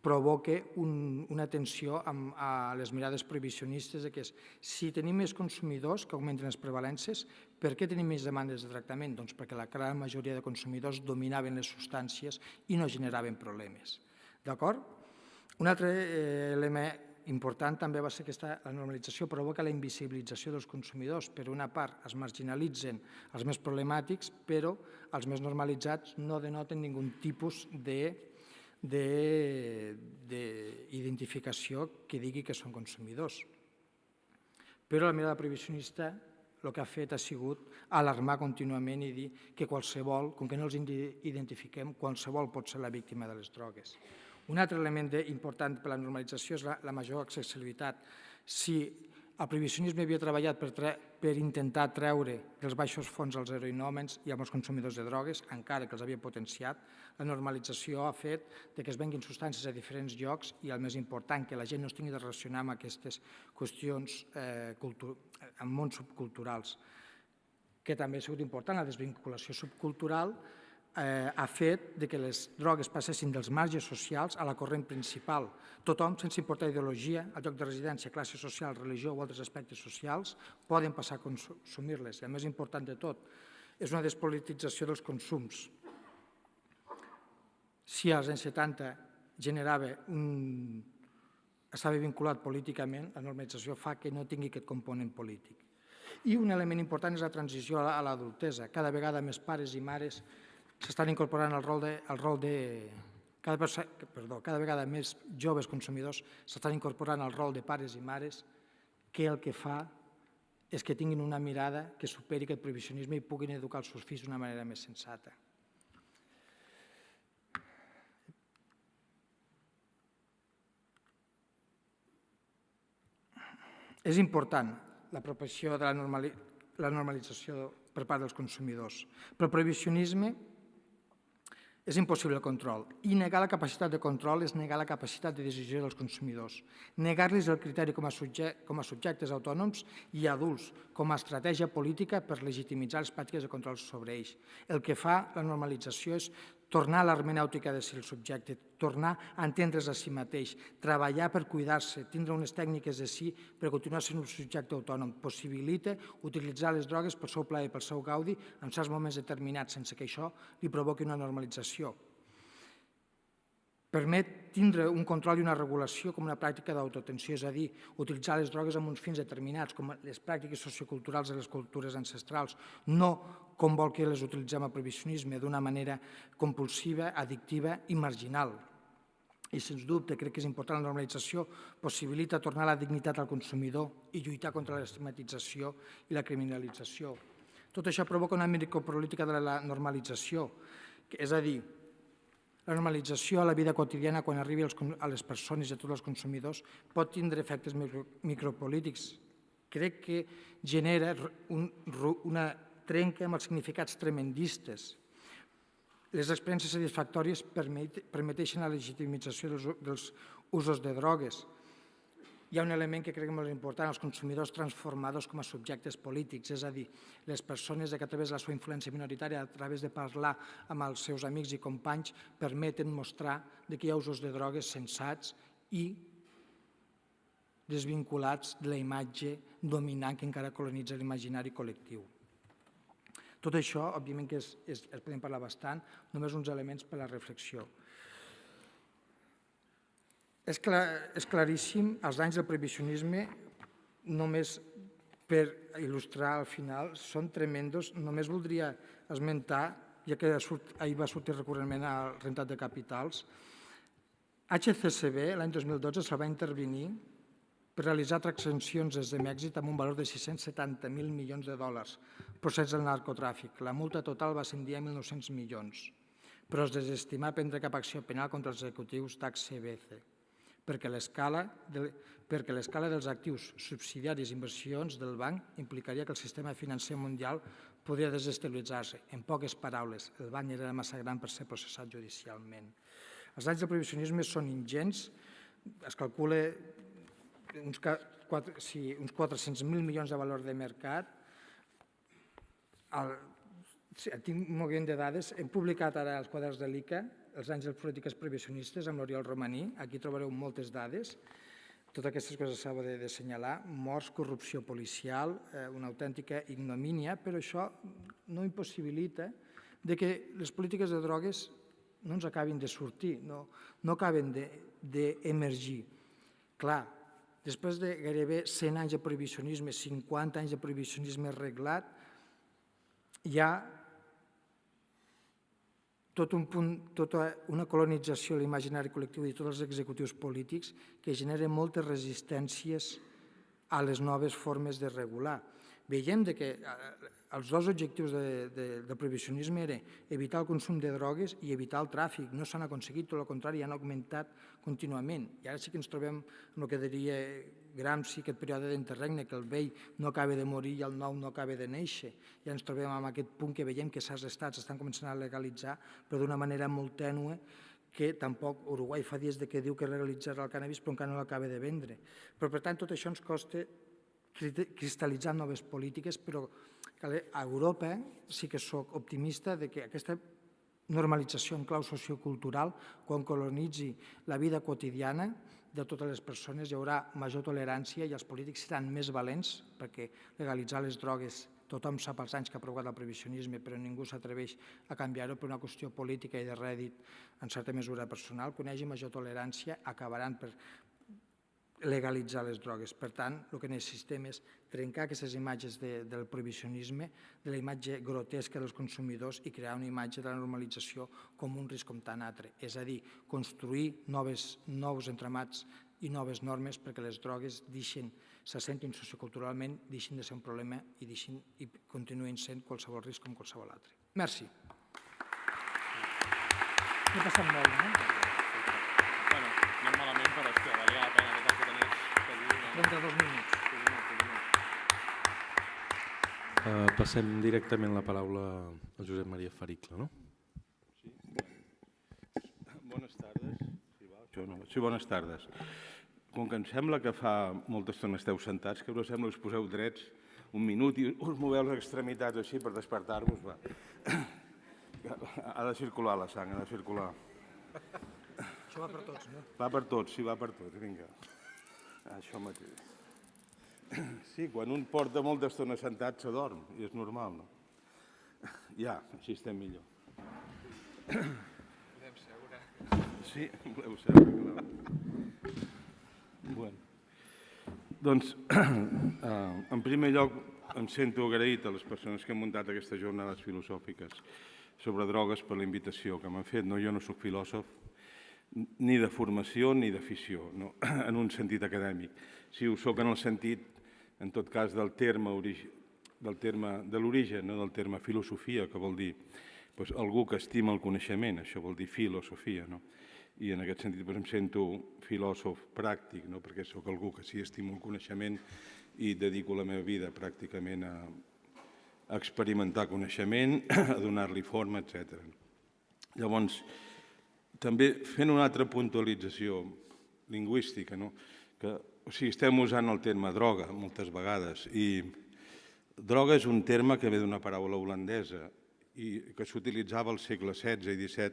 provoca una tensió a les mirades prohibicionistes que és, si tenim més consumidors que augmenten les prevalències, per què tenim més demandes de tractament? Doncs perquè la gran majoria de consumidors dominaven les substàncies i no generaven problemes. D'acord? Un altre element important també va ser que la normalització provoca la invisibilització dels consumidors. Per una part, es marginalitzen els més problemàtics, però els més normalitzats no denoten ningú tipus d'identificació que digui que són consumidors. Però la mirada prohibicionista el que ha fet ha sigut alarmar contínuament i dir que qualsevol, com que no els identifiquem, qualsevol pot ser la víctima de les drogues. Un altre element important per a la normalització és la major accessibilitat. Si el prohibicionisme havia treballat per intentar treure dels baixos fons als heroïnòmens i als consumidors de drogues, encara que els havia potenciat, la normalització ha fet que es venguin substàncies a diferents llocs i, el més important, que la gent no es tingui de relacionar amb aquestes qüestions en mons subculturals, que també ha sigut important. La desvinculació subcultural ha fet que les drogues passessin dels marges socials a la corrent principal. Tothom, sense importar ideologia, el lloc de residència, classe social, religió o altres aspectes socials, poden passar a consumir-les. El més important de tot és una despolitització dels consums. Si als anys 70 estava vinculat políticament, la normalització fa que no tingui aquest component polític. I un element important és la transició a l'adultesa. Cada vegada més pares i mares s'estan incorporant cada vegada més joves consumidors s'estan incorporant al rol de pares i mares, que el que fa és que tinguin una mirada que superi aquest prohibicionisme i puguin educar els seus fills d'una manera més sensata. És important l'apropiació de la normalització per part dels consumidors, però el prohibicionisme és impossible el control, i negar la capacitat de control és negar la capacitat de decisió dels consumidors. Negar-los el criteri com a subjectes autònoms i adults, com a estratègia política per legitimitzar les pràctiques de control sobre ells. El que fa la normalització és tornar a l'hermenèutica de ser el subjecte, tornar a entendre's a si mateix, treballar per cuidar-se, tindre unes tècniques de si per continuar sent un subjecte autònom. Possibilita utilitzar les drogues pel seu plaer i pel seu gaudi en certs moments determinats, sense que això li provoqui una normalització. Permet tindre un control i una regulació com una pràctica d'autotensió, és a dir, utilitzar les drogues amb uns fins determinats, com les pràctiques socioculturals de les cultures ancestrals, no com vol que les utilitzem al prohibicionisme, d'una manera compulsiva, addictiva i marginal. I, sens dubte, crec que és important la normalització, possibilita tornar la dignitat al consumidor i lluitar contra l'estigmatització i la criminalització. Tot això provoca una micropolítica de la normalització, és a dir, la normalització a la vida quotidiana quan arribi a les persones i a tots els consumidors pot tindre efectes micropolítics. Crec que genera una trenca amb els significats tremendistes. Les experiències satisfactòries permeteixen la legitimització dels usos de drogues. Hi ha un element que crec molt important, els consumidors transformadors com a subjectes polítics, és a dir, les persones que a través de la seva influència minoritària, a través de parlar amb els seus amics i companys, permeten mostrar que hi ha usos de drogues sensats i desvinculats de la imatge dominant que encara colonitza l'imaginari col·lectiu. Tot això, òbviament, que es podem parlar bastant, només uns elements per a la reflexió. És claríssim, els danys del prohibicionisme, només per il·lustrar al final, són tremendos. Només voldria esmentar, ja que ahir va sortir recurrentment al rentat de capitals, HCCB l'any 2012 se va intervenir per realitzar transaccions des de Mèxic amb un valor de 670.000 milions de dòlars procedents del narcotràfic. La multa total va ascendir a 1.900 milions, però es desestimà prendre cap acció penal contra els executius d'HCBC, perquè l'escala dels actius subsidiaris i inversions del banc implicaria que el sistema financer mundial podria desestabilitzar-se. En poques paraules, el banc era massa gran per ser processat judicialment. Els danys del prohibicionisme són ingents, es calcula uns 400.000 milions de valor de mercat. Tinc un munt de dades, hem publicat ara els quadres de l'ICA, els anys de les polítiques prohibicionistes amb l'Oriol Romaní, aquí trobareu moltes dades, totes aquestes coses s'ha d'assenyalar, morts, corrupció policial, una autèntica ignomínia, però això no impossibilita que les polítiques de drogues no ens acabin de sortir, no acaben d'emergir. Clar, després de gairebé 100 anys de prohibicionisme, 50 anys de prohibicionisme reglat, hi ha tota una colonització a l'imaginari col·lectiu i tots els executius polítics que generen moltes resistències a les noves formes de regular. Veiem que els dos objectius del prohibicionisme eren evitar el consum de drogues i evitar el tràfic. No s'han aconseguit, tot el contrari, han augmentat contínuament. I ara sí que ens trobem amb el que diria Gramsci, aquest període d'interregne, que el vell no acaba de morir i el nou no acaba de néixer. Ja ens trobem amb aquest punt que veiem que certs estats estan començant a legalitzar, però d'una manera molt tènue, que tampoc Uruguai fa dies que diu que legalitzarà el cannabis però encara no l'acaba de vendre. Però, per tant, tot això ens costa cristal·litzar noves polítiques, però a Europa sí que soc optimista que aquesta normalització en clau sociocultural, quan colonitzi la vida quotidiana de totes les persones, hi haurà major tolerància i els polítics seran més valents, perquè legalitzar les drogues tothom sap els anys que ha provocat el prohibicionisme, però ningú s'atreveix a canviar-ho per una qüestió política i de rèdit en certa mesura personal. Quan hi hagi major tolerància acabaran per legalitzar les drogues. Per tant, el que necessitem és trencar aquestes imatges del prohibicionisme, de la imatge grotesca dels consumidors i crear una imatge de la normalització com un risc com tant altre. És a dir, construir nous entramats i noves normes perquè les drogues s'assentin socioculturalment, deixin de ser un problema i continuïn sent qualsevol risc com qualsevol altre. Merci. He passat molt, no? Bueno, no és malament, però hòstia, valia la pena tot el que tenies que dir. 32 minuts. Passem directament la paraula al Josep Maria Faricle, no? Sí. Bones tardes. Sí, bones tardes. Com que em sembla que fa molta estona esteu sentats, que us sembla que us poseu drets un minut i us moveu les extremitats així per despertar-vos, va. Ha de circular la sang, ha de circular. Això va per tots, no? Va per tots, sí, va per tots, vinga. Això mateix. Sí, quan un porta molta estona sentat s'adorm, i és normal, no? Ja, així estem millor. Sí, voleu saber, clar. Bueno. Doncs, en primer lloc, em sento agraït a les persones que han muntat aquestes jornades filosòfiques sobre drogues per la invitació que m'han fet. Jo no soc filòsof, ni de formació ni d'afició, en un sentit acadèmic. Sí, ho soc en el sentit, en tot cas, de l'origen, del terme filosofia, que vol dir algú que estima el coneixement, això vol dir filosofia. I en aquest sentit em sento filòsof pràctic, perquè sóc algú que sí estimo el coneixement i dedico la meva vida pràcticament a experimentar coneixement, a donar-li forma, etc. Llavors, també fent una altra puntualització lingüística, que estem usant el terme droga moltes vegades, i droga és un terme que ve d'una paraula holandesa i que s'utilitzava al segle XVI i XVII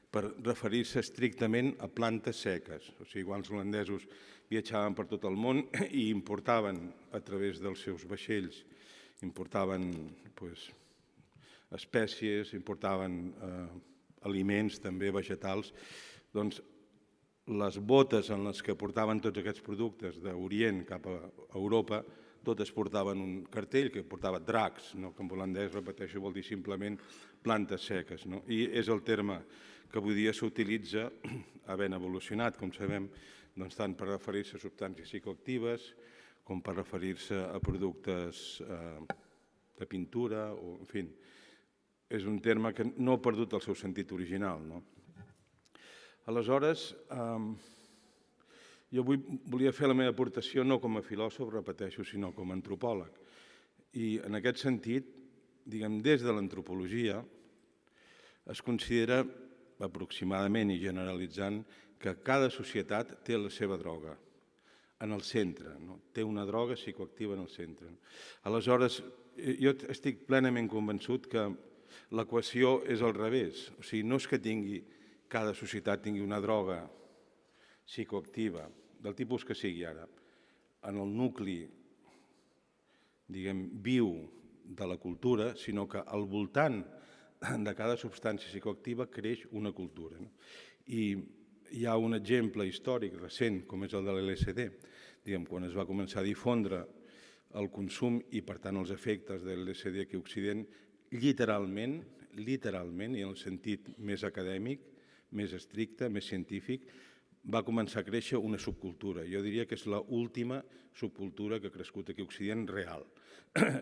per referir-se estrictament a plantes seques. O sigui, quan els holandesos viatjaven per tot el món i importaven a través dels seus vaixells, importaven espècies, importaven aliments també vegetals, doncs les botes en les que portaven tots aquests productes d'Orient cap a Europa, totes portaven un cartell que portava dracs, que en holandès, repeteixo, vol dir simplement plantes seques. I és el terme que avui dia s'utilitza, havent evolucionat, com sabem, tant per referir-se a substàncies psicoactives com per referir-se a productes de pintura, en fi, és un terme que no ha perdut el seu sentit original. Aleshores, jo avui volia fer la meva aportació no com a filòsof, repeteixo, sinó com a antropòleg. I en aquest sentit, des de l'antropologia, es considera aproximadament i generalitzant que cada societat té la seva droga en el centre, té una droga psicoactiva en el centre. Aleshores, jo estic plenament convençut que l'equació és al revés. O sigui, no és que cada societat tingui una droga psicoactiva, del tipus que sigui ara, en el nucli, viu de la cultura, sinó que al voltant de cada substància psicoactiva creix una cultura. I hi ha un exemple històric recent, com és el de l'LSD, quan es va començar a difondre el consum i, per tant, els efectes de l'LSD aquí a Occident, literalment, i en el sentit més acadèmic, més estricte, més científic, va començar a créixer una subcultura. Jo diria que és l'última subcultura que ha crescut aquí a Occident real.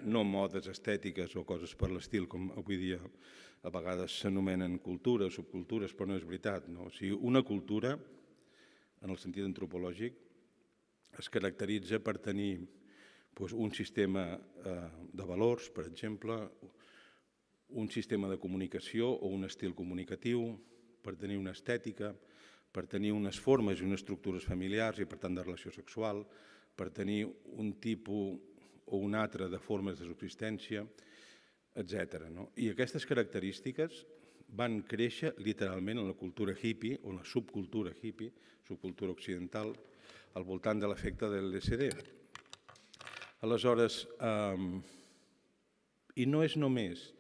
No modes estètiques o coses per l'estil, com avui dia a vegades s'anomenen cultures, subcultures, però no és veritat. O sigui, una cultura, en el sentit antropològic, es caracteritza per tenir un sistema de valors, per exemple, un sistema de comunicació o un estil comunicatiu, per tenir una estètica, per tenir unes formes i unes estructures familiars i, per tant, de relació sexual, per tenir un tipus o un altre de formes de subsistència, etc. I aquestes característiques van créixer literalment en la cultura hippie o en la subcultura hippie, subcultura occidental, al voltant de l'efecte de l'LSD. Aleshores, i no és només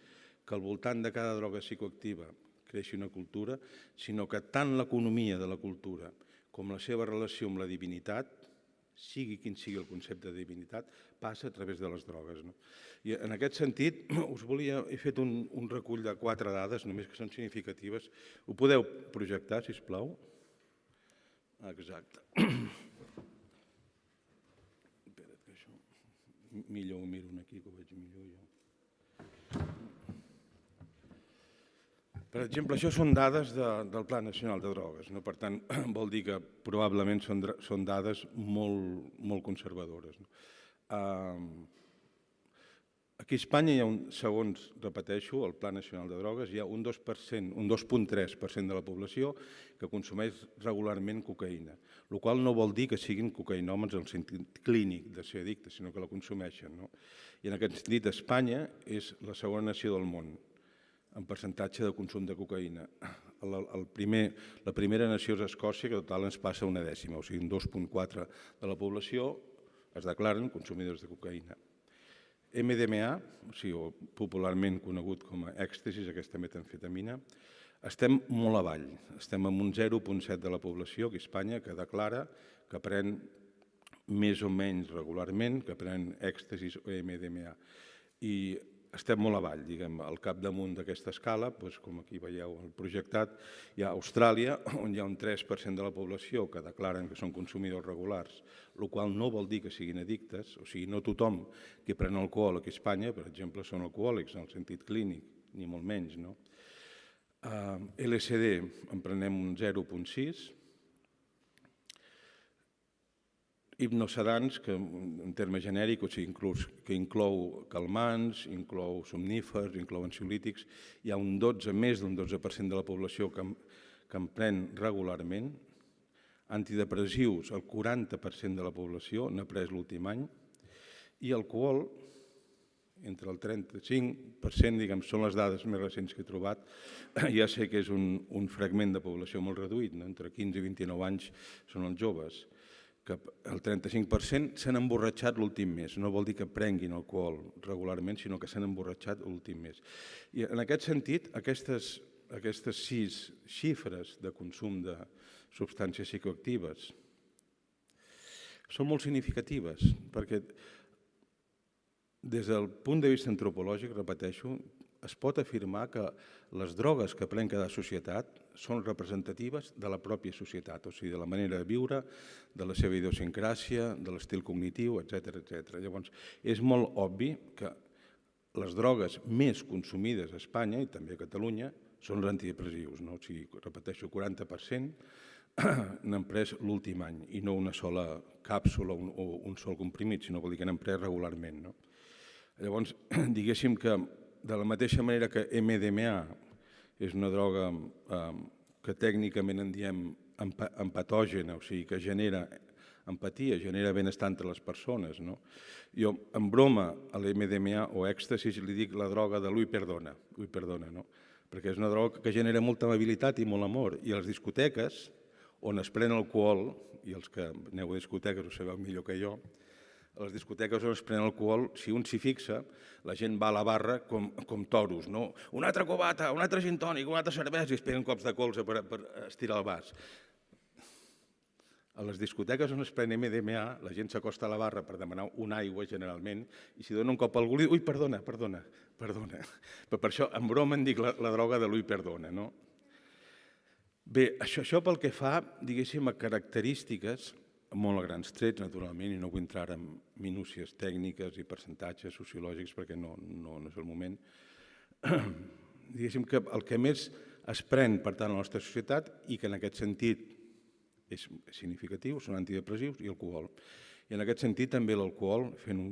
que al voltant de cada droga psicoactiva creixi una cultura, sinó que tant l'economia de la cultura com la seva relació amb la divinitat, sigui quin sigui el concepte de divinitat, passa a través de les drogues. I en aquest sentit, he fet un recull de 4 dades, només que són significatives. Ho podeu projectar, sisplau? Exacte. Espera't, que això... Millor ho miro aquí, que ho veig millor jo. Per exemple, això són dades del Pla Nacional de Drogues. Per tant, vol dir que probablement són dades molt conservadores. Aquí a Espanya hi ha, segons, repeteixo, el Pla Nacional de Drogues, hi ha un 2,3% de la població que consumeix regularment cocaïna, el qual no vol dir que siguin cocaïnòmens en el sentit clínic de ser addictes, sinó que la consumeixen. I en aquest sentit, Espanya és la segona nació del món en percentatge de consum de cocaïna. La primera nació és Escòcia, que total ens passa una dècima, o sigui, un 2,4% de la població es declaren consumidors de cocaïna. MDMA, o popularment conegut com a èxtasis, aquesta metamfetamina, estem molt avall. Estem en un 0,7 de la població aquí a Espanya que declara que pren més o menys regularment, que pren èxtasis o MDMA. I estem molt avall, diguem, al capdamunt d'aquesta escala, com aquí veieu el projectat, hi ha Austràlia, on hi ha un 3% de la població que declaren que són consumidors regulars, el qual no vol dir que siguin addictes, o sigui, no tothom que pren alcohol aquí a Espanya, per exemple, són alcohòlics en el sentit clínic, ni molt menys, no? LSD en prenem un 0,6, hipnosedants, que en terme genèric, o sigui, que inclou calmants, inclou somnífers, inclou ansiolítics, hi ha més d'un 12% de la població que en pren regularment. Antidepressius, el 40% de la població n'ha pres l'últim any. I alcohol, entre el 35%, diguem, són les dades més recents que he trobat. Ja sé que és un fragment de població molt reduït, entre 15 i 29 anys són els joves, que el 35% s'han emborratxat l'últim mes. No vol dir que prenguin alcohol regularment, sinó que s'han emborratxat l'últim mes. I en aquest sentit, aquestes 6 xifres de consum de substàncies psicoactives són molt significatives, perquè des del punt de vista antropològic, repeteixo, es pot afirmar que les drogues que pren cada societat són representatives de la pròpia societat, o sigui, de la manera de viure, de la seva idiosincràsia, de l'estil cognitiu, etc. Llavors, és molt obvi que les drogues més consumides a Espanya i també a Catalunya són els antidepressius, o sigui, repeteixo, 40% n'han pres l'últim any i no una sola càpsula o un sol comprimit, sinó vol dir que n'han pres regularment. Llavors, diguéssim que de la mateixa manera que MDMA és una droga que tècnicament en diem empatògena, o sigui que genera empatia, genera benestar entre les persones. Jo, en broma, a l'MDMA o èxtasis li dic la droga de l'ui perdona, perquè és una droga que genera molta amabilitat i molt amor. I a les discoteques, on es pren alcohol, i els que aneu a discoteques ho sabeu millor que jo, a les discoteques on es pren alcohol, si un s'hi fixa, la gent va a la barra com toros, no? Un altre cubata, un altre gin tònic, una altra cervesa, i es peguen cops de colze per estirar el vas. A les discoteques on es pren MDMA, la gent s'acosta a la barra per demanar una aigua, generalment, i si dona un cop al algú, ui, perdona. Però per això, en broma, en dic la droga de l'ui perdona, no? Bé, això pel que fa, diguéssim, a característiques, molt a grans trets, naturalment, i no vull entrar en minúcies tècniques i percentatges sociològics perquè no és el moment. Diguéssim que el que més es pren, per tant, a la nostra societat i que en aquest sentit és significatiu són antidepressius i alcohol. I en aquest sentit també l'alcohol, fent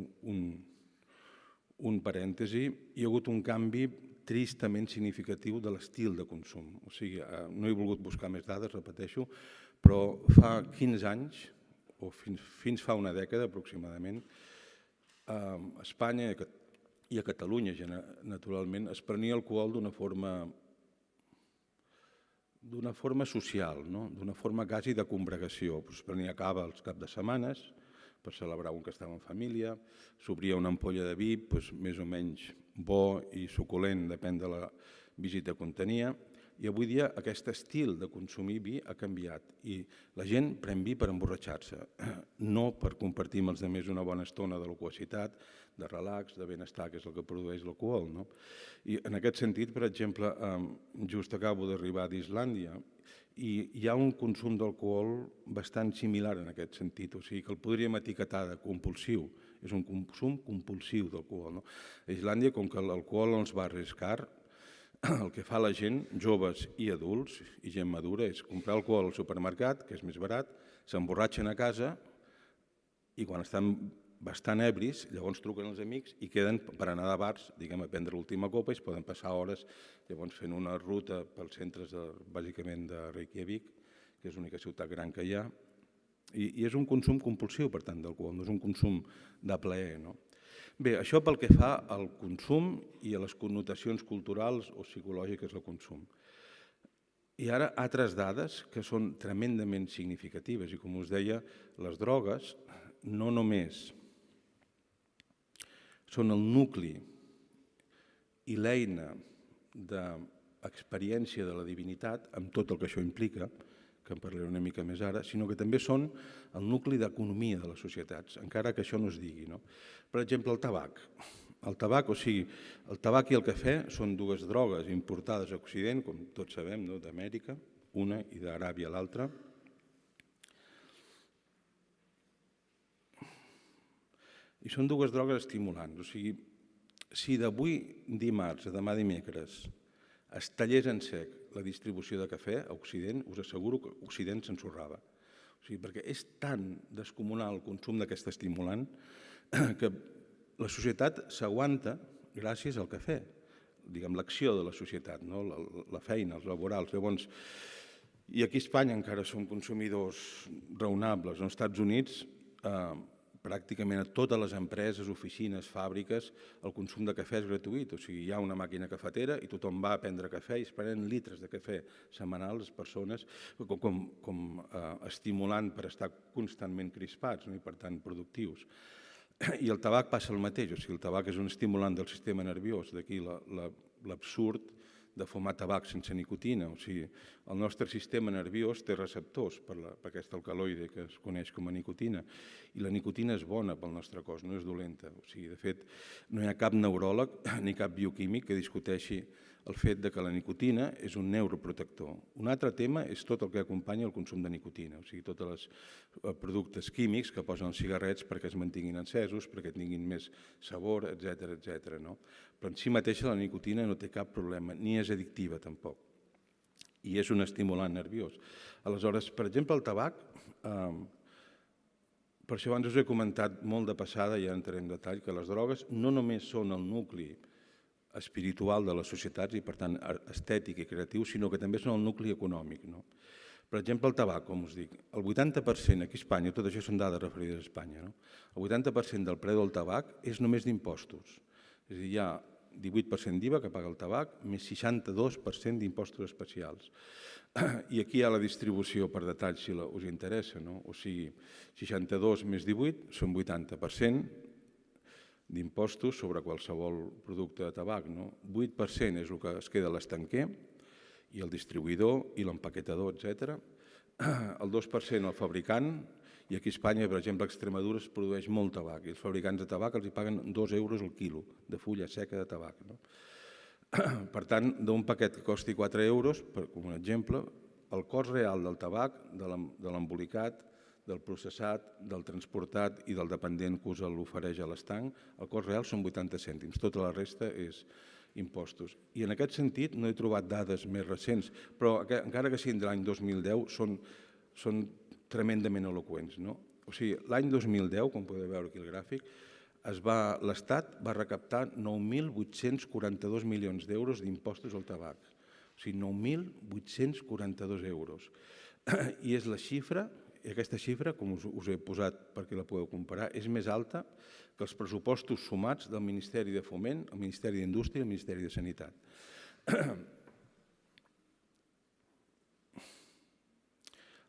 un parèntesi, hi ha hagut un canvi tristament significatiu de l'estil de consum. O sigui, no he volgut buscar més dades, repeteixo, però fa 15 anys, o fins fa una dècada aproximadament, a Espanya i a Catalunya, naturalment, es prenia alcohol d'una forma social, d'una forma quasi de congregació. Es prenia cava els caps de setmanes per celebrar un que estava en família, s'obria una ampolla de vi més o menys bo i suculent, depèn de la visita que tenia. I avui dia aquest estil de consumir vi ha canviat i la gent pren vi per emborratxar-se, no per compartir amb els altres una bona estona de loquacitat, de relax, de benestar, que és el que produeix l'alcohol. I en aquest sentit, per exemple, just acabo d'arribar d'Islàndia i hi ha un consum d'alcohol bastant similar en aquest sentit, o sigui que el podríem etiquetar de compulsiu, és un consum compulsiu d'alcohol. A Islàndia, com que l'alcohol als bars és car, el que fa la gent, joves i adults, i gent madura, és comprar alcohol al supermercat, que és més barat, s'emborratxen a casa i quan estan bastant ebris, llavors truquen els amics i queden per anar de bars, diguem, a prendre l'última copa i es poden passar hores llavors fent una ruta pels centres, bàsicament, de Reykjavik, que és l'única ciutat gran que hi ha, i és un consum compulsiu, per tant, d'alcohol, no és un consum de plaer, no? Bé, això pel que fa al consum i a les connotacions culturals o psicològiques del consum. I ara altres dades que són tremendament significatives i, com us deia, les drogues no només són el nucli i l'eina d'experiència de la divinitat, amb tot el que això implica, que en parlaré una mica més ara, sinó que també són el nucli d'economia de les societats, encara que això no es digui. Per exemple, el tabac. El tabac i el cafè són dues drogues importades a Occident, com tots sabem, d'Amèrica, una, i d'Aràbia l'altra. I són dues drogues estimulants. O sigui, si d'avui dimarts a demà dimecres es tallés en sec la distribució de cafè a Occident, us asseguro que Occident s'ensorrava. O sigui, perquè és tan descomunal el consum d'aquest estimulant que la societat s'aguanta gràcies al cafè, diguem, l'acció de la societat, la feina, els laborals. Llavors, i aquí a Espanya encara som consumidors raonables. Als Estats Units, pràcticament a totes les empreses, oficines, fàbriques, el consum de cafè és gratuït. O sigui, hi ha una màquina cafetera i tothom va a prendre cafè i es prenen litres de cafè setmanals, les persones, com estimulant per estar constantment crispats i, per tant, productius. I el tabac passa el mateix. O sigui, el tabac és un estimulant del sistema nerviós. D'aquí l'absurd de fumar tabac sense nicotina. O sigui, el nostre sistema nerviós té receptors per aquest alcaloide que es coneix com a nicotina, i la nicotina és bona pel nostre cos, no és dolenta. O sigui, de fet, no hi ha cap neuròleg ni cap bioquímic que discuteixi el fet que la nicotina és un neuroprotector. Un altre tema és tot el que acompanya el consum de nicotina, o sigui, tots els productes químics que posen els cigarrets perquè es mantinguin encesos, perquè tinguin més sabor, etc. Però en si mateixa la nicotina no té cap problema, ni és addictiva tampoc, i és un estimulant nerviós. Aleshores, per exemple, el tabac, per això abans us he comentat molt de passada, ja entraré en detall, que les drogues no només són el nucli espiritual de les societats i, per tant, estètic i creatiu, sinó que també són el nucli econòmic. Per exemple, el tabac, com us dic, el 80%, aquí a Espanya, tot això són dades referides a Espanya, el 80% del preu del tabac és només d'impostos. És a dir, hi ha 18% d'IVA que paga el tabac, més 62% d'impostos especials. I aquí hi ha la distribució per detall, si us interessa. O sigui, 62 més 18 són 80% d'impostos sobre qualsevol producte de tabac. 8% és el que es queda a l'estanquer i el distribuïdor i l'empaquetador, etc. El 2% el fabricant, i aquí a Espanya, per exemple, a Extremadura es produeix molt tabac i els fabricants de tabac els paguen 2 euros el quilo de fulla seca de tabac. Per tant, d'un paquet que costi 4 euros, com un exemple, el cost real del tabac, de l'embolicat, del processat, del transportat i del dependent que us l'ofereix a l'estanc, el cost real són 80 cèntims. Tota la resta és impostos. I en aquest sentit no he trobat dades més recents, però encara que siguin de l'any 2010, són tremendament eloqüents. O sigui, l'any 2010, com podeu veure aquí el gràfic, l'Estat va recaptar 9.842 milions d'euros d'impostos al tabac. O sigui, 9.842 euros. I és la xifra, i aquesta xifra, com us he posat perquè la podeu comparar, és més alta que els pressupostos sumats del Ministeri de Foment, el Ministeri d'Indústria i el Ministeri de Sanitat.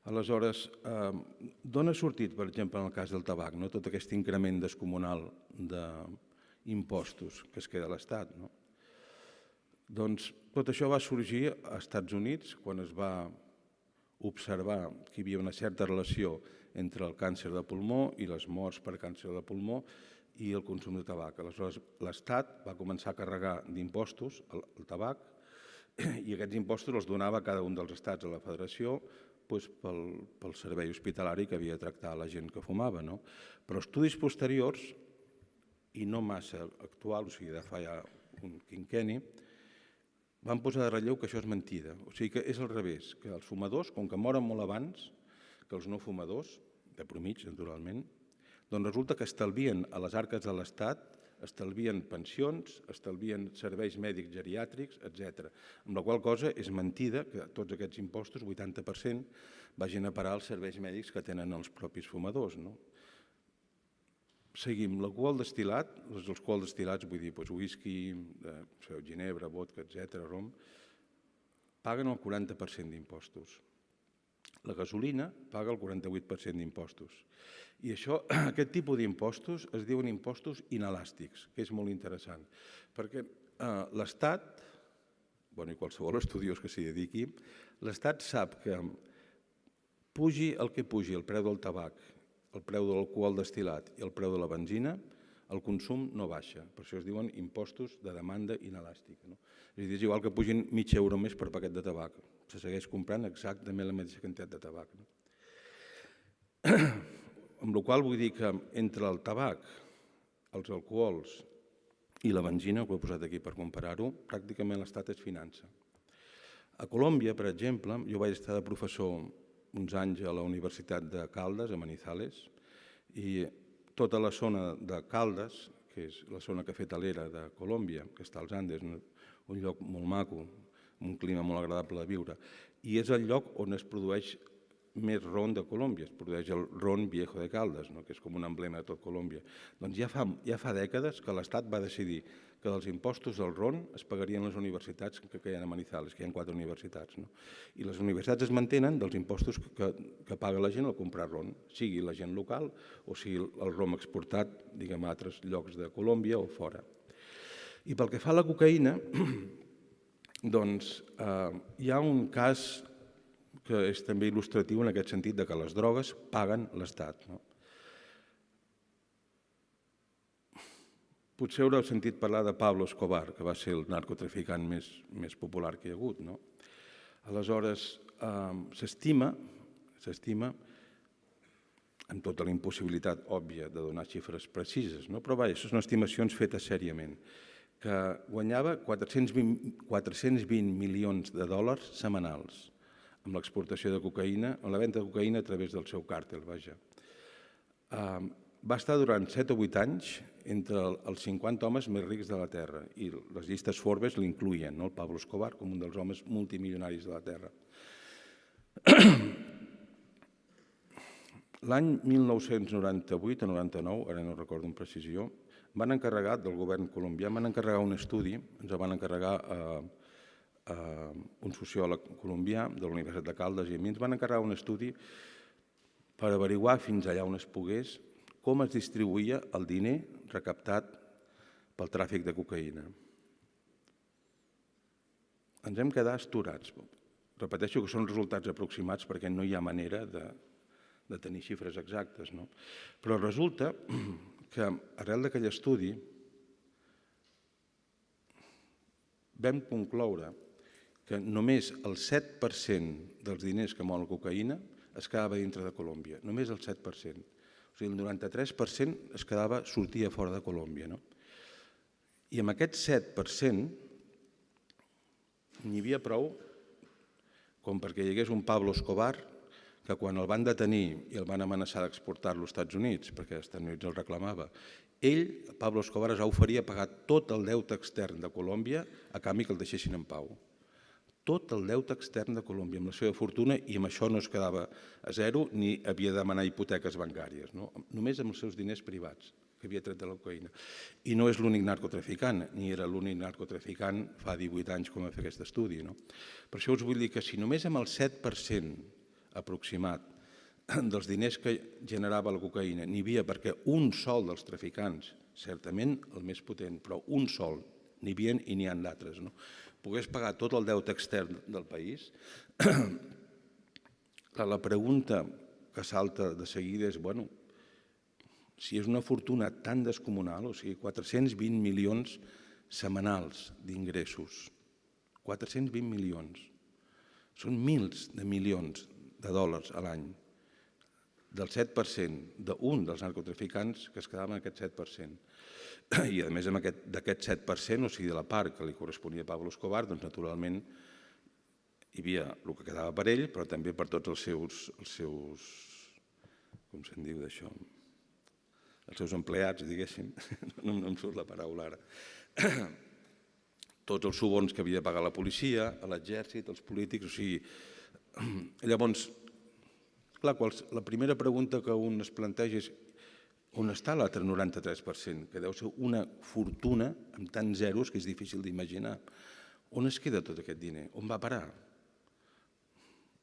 Aleshores, d'on ha sortit, per exemple, en el cas del tabac, tot aquest increment descomunal d'impostos que es queda a l'Estat? Doncs tot això va sorgir als Estats Units quan es va observar que hi havia una certa relació entre el càncer de pulmó i les morts per càncer de pulmó i el consum de tabac. Aleshores, l'Estat va començar a carregar d'impostos el tabac i aquests impostos els donava a cada un dels estats a la federació pel servei hospitalari que havia de tractar la gent que fumava. Però estudis posteriors, i no massa actuals, o sigui, de fa ja un quinquenni, van posar de relleu que això és mentida. O sigui que és al revés, que els fumadors, com que moren molt abans que els no fumadors, de promig, naturalment, doncs resulta que estalvien a les arques de l'Estat, estalvien pensions, estalvien serveis mèdics geriàtrics, etc. Amb la qual cosa és mentida que tots aquests impostos, 80%, vagin a parar als serveis mèdics que tenen els propis fumadors. Seguim, l'alcohol destil·lat, els alcohols destil·lats, vull dir, whisky, ginebra, vodka, etc., rom, paguen el 40% d'impostos. La gasolina paga el 48% d'impostos. I aquest tipus d'impostos es diuen impostos inelàstics, que és molt interessant, perquè l'Estat, i qualsevol estudiós que s'hi dediqui, l'Estat sap que pugi el que pugi el preu del tabac, el preu de l'alcohol destil·lat i el preu de la benzina, el consum no baixa. Per això es diuen impostos de demanda inelàstica. És a dir, és igual que pugin mig euro més per paquet de tabac. Se segueix comprant exactament la mateixa quantitat de tabac. Amb la qual cosa vull dir que entre el tabac, els alcohols i la benzina, que ho he posat aquí per comparar-ho, pràcticament l'Estat es finança. A Colòmbia, per exemple, jo vaig estar de professor uns anys a la Universitat de Caldes, a Manizales, i tota la zona de Caldes, que és la zona cafetalera de Colòmbia, que està als Andes, un lloc molt maco, amb un clima molt agradable de viure, i és el lloc on es produeix més ron de Colòmbia, es produeix el ron Viejo de Caldes, que és com un emblema de tot Colòmbia. Doncs ja fa dècades que l'Estat va decidir que dels impostos del ron es pagarien les universitats que hi ha a Manizales, que hi ha 4 universitats. I les universitats es mantenen dels impostos que paga la gent al comprar ron, sigui la gent local o sigui el rom exportat, diguem, a altres llocs de Colòmbia o fora. I pel que fa a la cocaïna, doncs hi ha un cas que és també il·lustratiu en aquest sentit que les drogues paguen l'Estat. Potser haureu sentit parlar de Pablo Escobar, que va ser el narcotraficant més popular que hi ha hagut. Aleshores, s'estima, amb tota la impossibilitat òbvia de donar xifres precises, però vaja, són estimacions fetes sèriament, que guanyava 420 milions de dòlars setmanals amb l'exportació de cocaïna, amb la venda de cocaïna a través del seu càrtel, vaja. Va estar durant 7 o 8 anys entre els 50 homes més rics de la Terra i les llistes Forbes l'incloïen, el Pablo Escobar, com un dels homes multimilionaris de la Terra. L'any 1998 o 99, ara no recordo amb precisió, van encarregar del govern colombià, van encarregar un estudi, ens el van encarregar un sociòleg colombià de la Universitat de Caldes i a mi ens van encarregar un estudi per averiguar fins allà on es pogués com es distribuïa el diner recaptat pel tràfic de cocaïna. Ens hem quedat astorats. Repeteixo que són resultats aproximats perquè no hi ha manera de tenir xifres exactes. Però resulta que arrel d'aquell estudi vam concloure que només el 7% dels diners que mou la cocaïna es quedava dintre de Colòmbia, només el 7%. O sigui, el 93% sortia fora de Colòmbia. I amb aquest 7% n'hi havia prou com perquè hi hagués un Pablo Escobar que quan el van detenir i el van amenaçar d'exportar-lo als Estats Units, perquè els Estats Units el reclamava, ell, Pablo Escobar, es va oferir a pagar tot el deute extern de Colòmbia a canvi que el deixessin en pau. Tot el deute extern de Colòmbia amb la seva fortuna i amb això no es quedava a zero ni havia de demanar hipoteques bancàries, només amb els seus diners privats que havia tret de la cocaïna. I no és l'únic narcotraficant, ni era l'únic narcotraficant fa 18 anys quan va fer aquest estudi. Per això us vull dir que si només amb el 7% aproximat dels diners que generava la cocaïna n'hi havia perquè un sol dels traficants, certament el més potent, però un sol, n'hi havia i n'hi ha d'altres, pogués pagar tot el deute extern del país, la pregunta que salta de seguida és, bueno, si és una fortuna tan descomunal, o sigui, 420 milions setmanals d'ingressos, 420 milions, són milers de milions de dòlars a l'any, del 7% d'un dels narcotraficants que es quedava en aquest 7%. I a més d'aquest 7%, o sigui de la part que li corresponia a Pablo Escobar, doncs naturalment hi havia el que quedava per ell, però també per tots els seus com se'n diu d'això, els seus empleats, diguéssim, no em surt la paraula ara, tots els suborns que havia de pagar la policia, l'exèrcit, els polítics, o sigui, llavors, clar, la primera pregunta que un es planteja és on està l'altre 93%, que deu ser una fortuna amb tants zeros que és difícil d'imaginar. On es queda tot aquest diner? On va parar?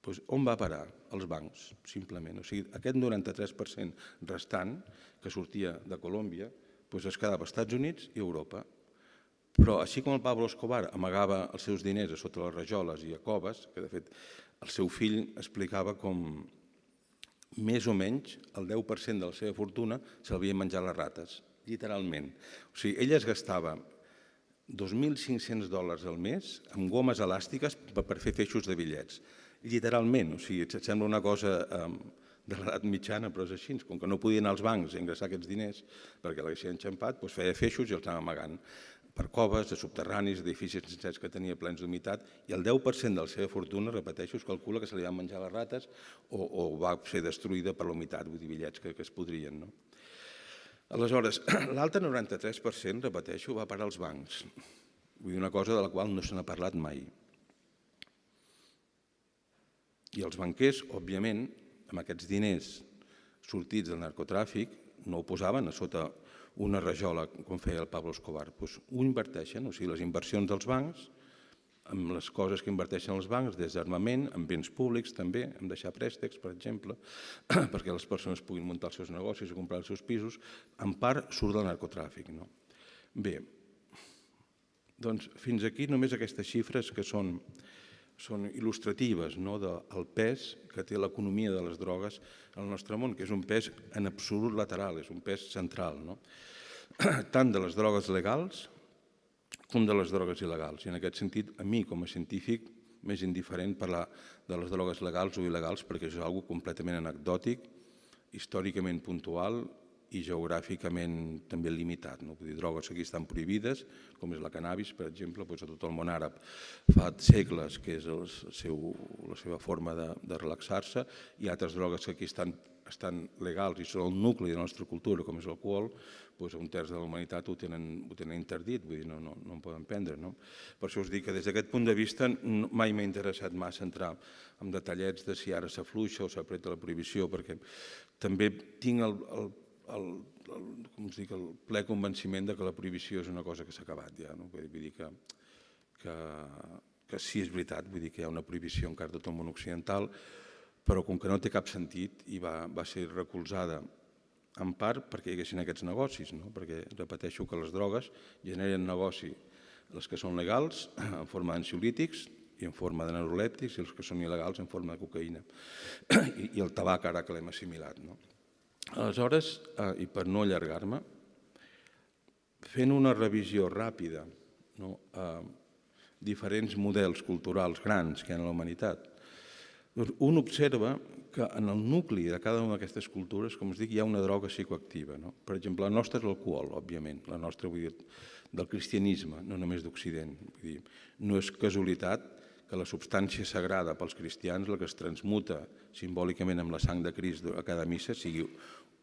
Doncs on va parar? Els bancs, simplement. O sigui, aquest 93% restant que sortia de Colòmbia es quedava als Estats Units i a Europa. Però així com el Pablo Escobar amagava els seus diners a sota les rajoles i a coves, que de fet el seu fill explicava com més o menys el 10% de la seva fortuna se l'havien menjat les rates, literalment. O sigui, ell es gastava $2.500 al mes amb gomes elàstiques per fer feixos de bitllets. Literalment, o sigui, et sembla una cosa de l'edat mitjana, però és així. Com que no podia anar als bancs a ingressar aquests diners perquè l'haguessin enxampat, feia feixos i els anava amagant per coves, de subterranis, edificis sencers que tenia plens d'humitat, i el 10% de la seva fortuna, repeteixo, es calcula que se li van menjar les rates o va ser destruïda per la humitat, vull dir, bitllets que es podrien. Aleshores, l'altre 93%, repeteixo, va parar als bancs. Vull dir, una cosa de la qual no se n'ha parlat mai. I els banquers, òbviament, amb aquests diners sortits del narcotràfic, no ho posaven a sota una rajola, com feia el Pablo Escobar. Ho inverteixen, o sigui, les inversions dels bancs, amb les coses que inverteixen els bancs, des d'armament, en béns públics també, en deixar préstecs, per exemple, perquè les persones puguin muntar els seus negocis o comprar els seus pisos, en part surt del narcotràfic. Bé, doncs fins aquí només aquestes xifres que són il·lustratives del pes que té l'economia de les drogues al nostre món, que és un pes en absolut lateral, és un pes central, tant de les drogues legals com de les drogues il·legals. I en aquest sentit, a mi, com a científic, m'és indiferent parlar de les drogues legals o il·legals perquè és una cosa completament anecdòtic, històricament puntual i geogràficament també limitat. Vull dir, drogues que aquí estan prohibides, com és la cannabis, per exemple, a tot el món àrab fa segles que és la seva forma de relaxar-se, i altres drogues que aquí estan legals i són el nucli de la nostra cultura, com és l'alcohol, un terç de la humanitat ho tenen interdit, vull dir, no en poden prendre. Per això us dic que des d'aquest punt de vista mai m'ha interessat massa entrar en detallets de si ara s'afluixa o s'apreta la prohibició, perquè també tinc el ple convenciment que la prohibició és una cosa que s'ha acabat ja. Vull dir que sí, és veritat, vull dir que hi ha una prohibició encara de tot el món occidental, però com que no té cap sentit i va ser recolzada en part perquè hi haguessin aquests negocis, perquè repeteixo que les drogues generen negoci, les que són legals en forma d'ansiolítics i en forma de neurolèptics, i els que són il·legals en forma de cocaïna. I el tabac ara que l'hem assimilat. Aleshores, i per no allargar-me, fent una revisió ràpida a diferents models culturals grans que hi ha en la humanitat, un observa que en el nucli de cada una d'aquestes cultures, com us dic, hi ha una droga psicoactiva. Per exemple, la nostra és l'alcohol, òbviament, la nostra, vull dir, del cristianisme, no només d'Occident. No és casualitat que la substància sagrada pels cristians, la que es transmuta simbòlicament amb la sang de Crist a cada missa, sigui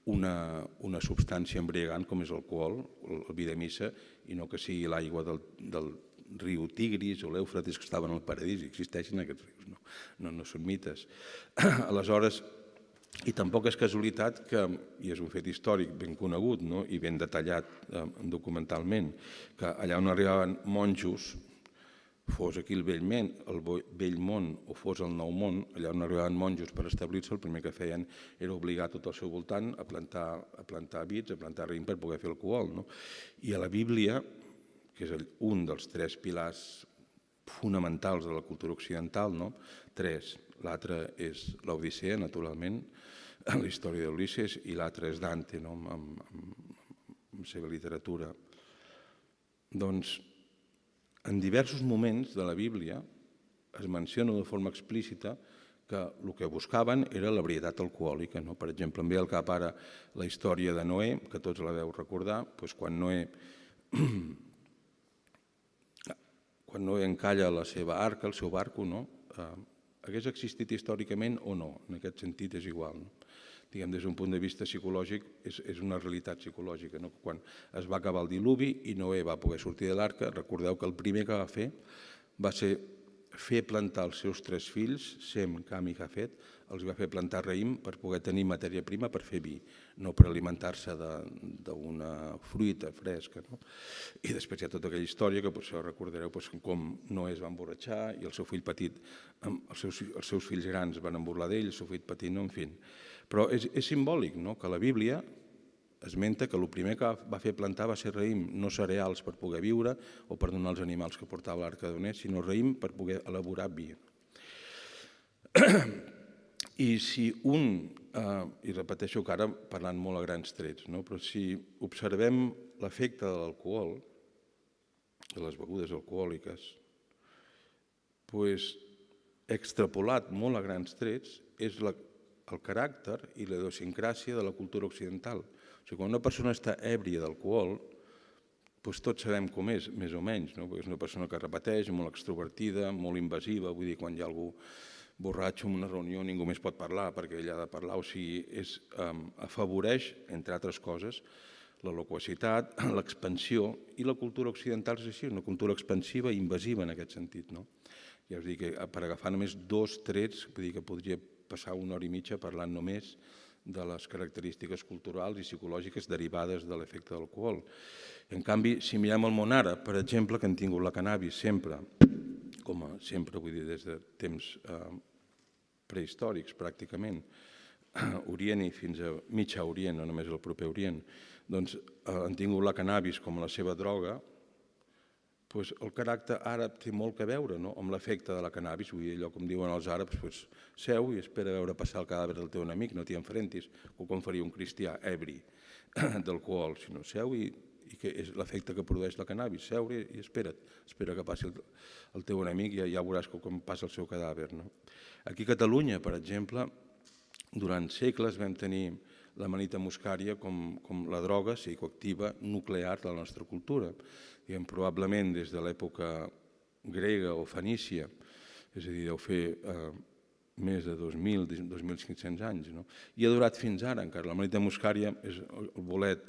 una substància embriagant com és l'alcohol, el vi de missa, i no que sigui l'aigua del riu Tigris o l'Eufrates que estaven al paradís, existeixen aquests rius, no són mites. Aleshores, i tampoc és casualitat que, i és un fet històric ben conegut i ben detallat documentalment, que allà on arribaven monjos, fos aquí el vell món o fos el nou món, allà on arribaven monjos per establir-se, el primer que feien era obligar tot al seu voltant a plantar vids, a plantar raïm per poder fer alcohol. I a la Bíblia, que és un dels 3 pilars fonamentals de la cultura occidental, 3. L'altre és l'Odissea, naturalment, la història d'Ulisses, i l'altre és Dante, amb la seva literatura. Doncs, en diversos moments de la Bíblia es menciona de forma explícita que el que buscaven era l'ebrietat alcohòlica. Per exemple, em ve al cap ara la història de Noè, que tots la deu recordar, quan Noè encalla la seva arca, el seu barco, hagués existit històricament o no, en aquest sentit és igual. Diguem, des d'un punt de vista psicològic, és una realitat psicològica. Quan es va acabar el diluvi i Noè va poder sortir de l'arca, recordeu que el primer que va fer va ser fer plantar els seus 3 fills, Sem, Cam i Jafet, els va fer plantar raïm per poder tenir matèria prima per fer vi, no per alimentar-se d'una fruita fresca. I després hi ha tota aquella història que potser recordareu com Noé es va emborratxar i el seu fill petit, els seus fills grans van emburlar d'ell, el seu fill petit no, en fi. Però és simbòlic que la Bíblia esmenta que el primer que va fer plantar va ser raïm, no cereals per poder viure o per donar als animals que portava l'arca de Noé, sinó raïm per poder elaborar vi. I si i repeteixo que ara parlant molt a grans trets, però si observem l'efecte de l'alcohol, de les begudes alcohòliques, extrapolat molt a grans trets, és el caràcter i la idiosincràsia de la cultura occidental. Quan una persona està èbria d'alcohol, tots sabem com és, més o menys, perquè és una persona que repeteix, molt extrovertida, molt invasiva, vull dir, quan hi ha algú borratxo en una reunió ningú més pot parlar perquè ell ha de parlar, o sigui, afavoreix, entre altres coses, la loquacitat, l'expansió, i la cultura occidental és així, una cultura expansiva i invasiva en aquest sentit. Ja us dic que per agafar només 2 trets, vull dir que podria passar 1 hora i mitja parlant només de les característiques culturals i psicològiques derivades de l'efecte de l'alcohol. En canvi, si mirem el món ara, per exemple, que han tingut la cannabis sempre, com a sempre, vull dir, des de temps prehistòrics pràcticament, Orient i fins a mitjà Orient, no només el proper Orient, doncs han tingut la cannabis com la seva droga, el caràcter àrab té molt a veure amb l'efecte de la cannabis, vull dir, allò com diuen els àrabs, seu i espera veure passar el cadàver del teu enemic, no t'hi enfrentis, o com faria un cristià ebri d'alcohol, sinó seu i que és l'efecte que produeix la cannabis, seure i espera que passi el teu enemic i ja veuràs com passa el seu cadàver. Aquí a Catalunya, per exemple, durant segles vam tenir l'amanita muscària com la droga psicoactiva nuclear de la nostra cultura. Probablement des de l'època grega o fenícia, és a dir, deu fer més de 2.000, 2.500 anys. I ha durat fins ara encara. L'amanita muscària és un bolet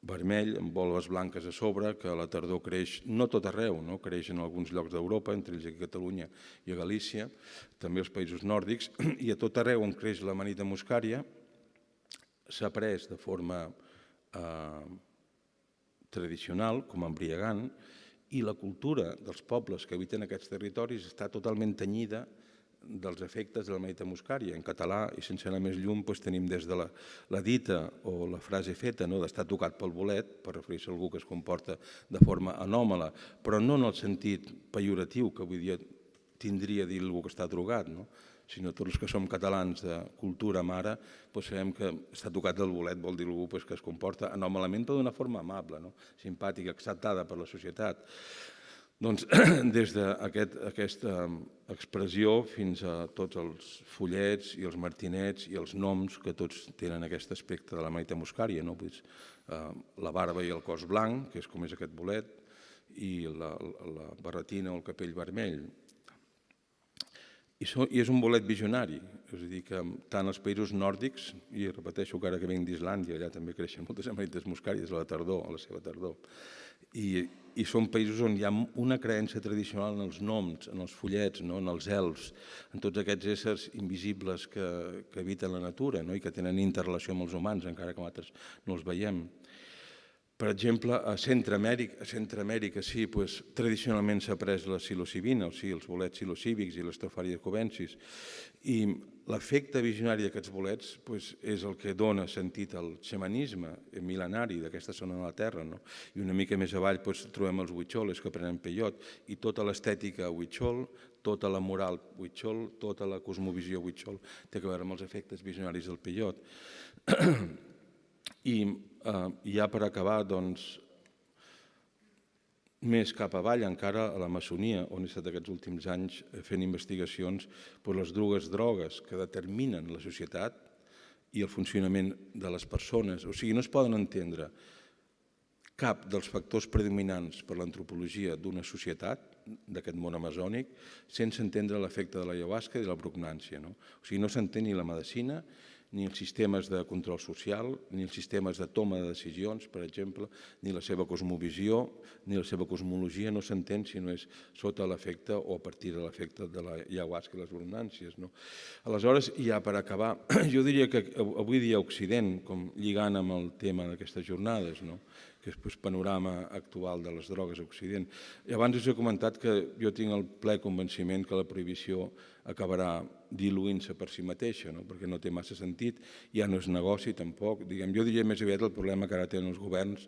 vermell amb volves blanques a sobre que a la tardor creix, no tot arreu, creix en alguns llocs d'Europa, entre ells aquí a Catalunya i a Galícia, també als països nòrdics, i a tot arreu on creix l'amanita muscària s'ha pres de forma tradicional, com a embriagant, i la cultura dels pobles que habiten aquests territoris està totalment tenyida dels efectes de l'amanita muscària. En català, i sense anar més lluny, tenim des de la dita o la frase feta d'estar tocat pel bolet, per referir-se a algú que es comporta de forma anòmala, però no en el sentit pejoratiu que avui dia tindria dir algú que està drogat, sinó tots els que som catalans de cultura mare, sabem que està tocat del bolet vol dir algú que es comporta anòmalament, però d'una forma amable, simpàtica, acceptada per la societat. Doncs des d'aquesta expressió fins a tots els follets i els martinets i els noms que tots tenen aquest aspecte de l'amanita muscària, la barba i el cos blanc, que és com és aquest bolet, i la barretina o el capell vermell. I és un bolet visionari, és a dir, que tant els països nòrdics, i repeteixo que ara que venc d'Islàndia, allà també creixen moltes amanites muscàries a la tardor, a la seva tardor, i són països on hi ha una creença tradicional en els noms, en els follets, en els elfs, en tots aquests éssers invisibles que habiten la natura i que tenen interrelació amb els humans, encara que nosaltres no els veiem. Per exemple, a Centreamèrica sí, tradicionalment s'ha pres la psilocibina, o sigui, els bolets psilocíbics i l'Staphylococcus cubensis, i l'efecte visionari d'aquests bolets és el que dona sentit al xamanisme mil·lenari d'aquesta zona de la Terra. I una mica més avall trobem els huicholes que prenen peiot, i tota l'estètica huichol, tota la moral huichol, tota la cosmovisió huichol té a veure amb els efectes visionaris del peiot. I ja per acabar, doncs, més cap avall encara a l'Amazonia, on he estat aquests últims anys fent investigacions, les drogues que determinen la societat i el funcionament de les persones. O sigui, no es poden entendre cap dels factors predominants per l'antropologia d'una societat, d'aquest món amazònic, sense entendre l'efecte de l'ayahuasca i de la prognància. O sigui, no s'entén ni la medicina, ni els sistemes de control social, ni els sistemes de toma de decisions, per exemple, ni la seva cosmovisió, ni la seva cosmologia no s'entén si no és sota l'efecte o a partir de l'efecte de la ayahuasca i les abundàncies. Aleshores, ja per acabar, jo diria que avui dia a Occident, com lligant amb el tema d'aquestes jornades, que és el panorama actual de les drogues a Occident. I abans us he comentat que jo tinc el ple convenciment que la prohibició acabarà diluint-se per si mateixa, perquè no té massa sentit, ja no és negoci tampoc. Jo diria més aviat el problema que ara tenen els governs,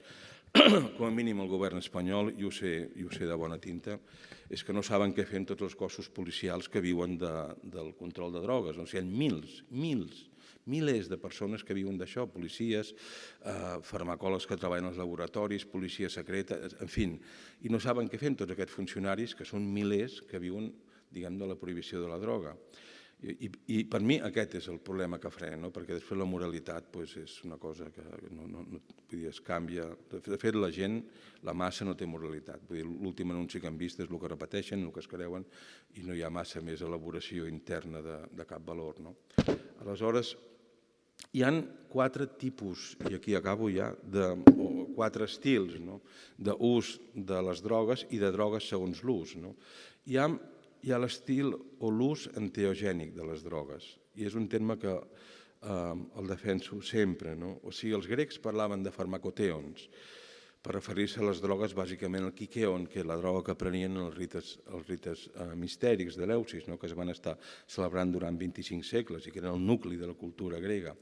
com a mínim el govern espanyol, i ho sé de bona tinta, és que no saben què fer amb tots els cossos policials que viuen del control de drogues. Hi ha milers de persones que viuen d'això, policies, farmacòlegs que treballen als laboratoris, policia secreta, en fi, i no saben què fer amb tots aquests funcionaris, que són milers que viuen, diguem, de la prohibició de la droga. I per mi aquest és el problema que frena, perquè després la moralitat és una cosa que es canvia. De fet, la gent, la massa no té moralitat. L'últim anunci que han vist és el que repeteixen, el que es creuen, i no hi ha massa més elaboració interna de cap valor. Aleshores, hi ha 4 tipus, i aquí acabo ja, 4 estils d'ús de les drogues i de drogues segons l'ús. Hi ha l'estil o l'ús enteogènic de les drogues, i és un terme que el defenso sempre. O sigui, els grecs parlaven de farmacotèons, per referir-se a les drogues, bàsicament el quiqueon, que és la droga que prenien els rites mistèrics de l'Eleusis, que es van estar celebrant durant 25 segles i que eren el nucli de la cultura grega.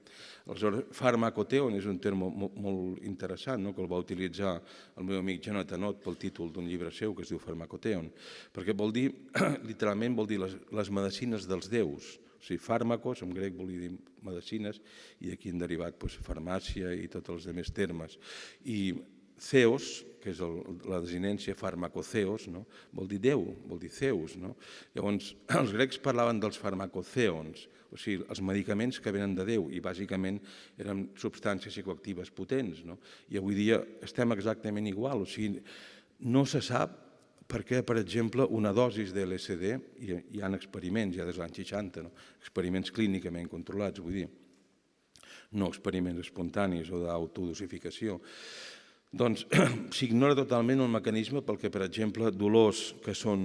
Aleshores, farmacotèon és un terme molt interessant, que el va utilitzar el meu amic Jonathan Ott pel títol d'un llibre seu que es diu Farmacotèon, perquè vol dir, literalment vol dir les medicines dels déus. O sigui, fàrmacos, en grec volia dir medicines, i aquí han derivat farmàcia i tots els altres termes. I Zeus, que és la desinència farmacotheos, vol dir Déu, vol dir Zeus. Llavors, els grecs parlaven dels farmacotèons, o sigui, els medicaments que venen de Déu, i bàsicament eren substàncies psicoactives potents. I avui dia estem exactament igual, o sigui, no se sap per què, per exemple, una dosis de LSD, hi ha experiments ja des dels anys 60, experiments clínicament controlats, vull dir, no experiments espontanis o d'autodosificació, doncs s'ignora totalment el mecanisme pel que, per exemple, dolors que són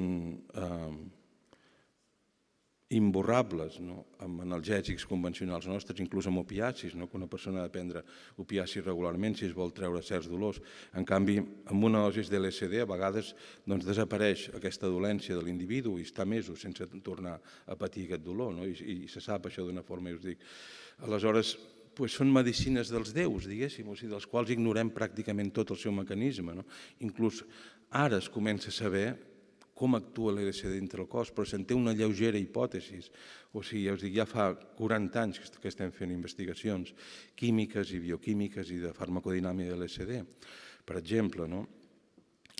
imborrables amb analgèsics convencionals nostres, inclús amb opiacis, que una persona ha de prendre opiacis regularment si es vol treure certs dolors. En canvi, amb una dosi de LSD a vegades desapareix aquesta dolència de l'individu i està mesos sense tornar a patir aquest dolor, i se sap això d'una forma, us dic. Aleshores, són medicines dels déus, diguéssim, dels quals ignorem pràcticament tot el seu mecanisme. Inclús ara es comença a saber com actua l'LSD dintre el cos, però se'n té una lleugera hipòtesi. O sigui, ja us dic, ja fa 40 anys que estem fent investigacions químiques i bioquímiques i de farmacodinàmica de l'LSD, per exemple,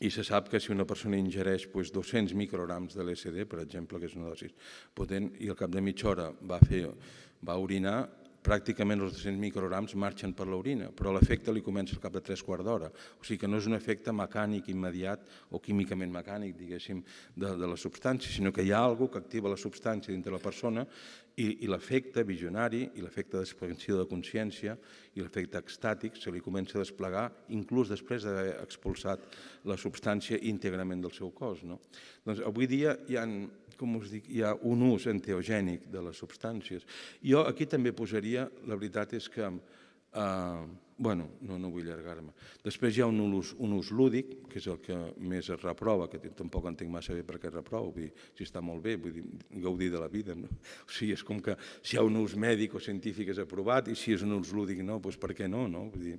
i se sap que si una persona ingereix 200 micrograms de l'LSD, per exemple, que és una dosi potent, i al cap de mitja hora va orinar, pràcticament els 200 micrograms marxen per l'orina, però l'efecte li comença al cap de 3/4 d'hora. O sigui que no és un efecte mecànic immediat o químicament mecànic, diguéssim, de la substància, sinó que hi ha alguna cosa que activa la substància dintre la persona i l'efecte visionari i l'efecte d'expansió de consciència i l'efecte extàtic se li comença a desplegar inclús després d'haver expulsat la substància íntegrament del seu cos. Doncs avui dia hi ha un ús enteogènic de les substàncies. Jo aquí també posaria, la veritat és que, no vull allargar-me. Després hi ha un ús lúdic, que és el que més es reprova, que tampoc entenc massa bé per què es reprova, vull dir, si està molt bé, vull dir, gaudir de la vida. O sigui, és com que si hi ha un ús mèdic o científic és aprovat i si és un ús lúdic no, doncs per què no? Vull dir,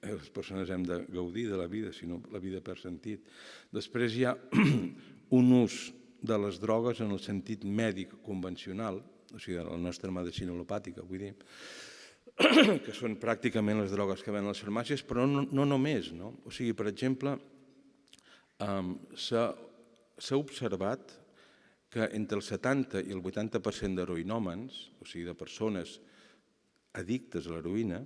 les persones hem de gaudir de la vida, si no la vida perd sentit. Després hi ha un ús de les drogues en el sentit mèdic convencional, o sigui, de la nostra medicina al·lopàtica, vull dir, que són pràcticament les drogues que venen a les farmàcies, però no només. O sigui, per exemple, s'ha observat que entre el 70 i el 80% d'heroïnòmens, o sigui, de persones addictes a l'heroïna,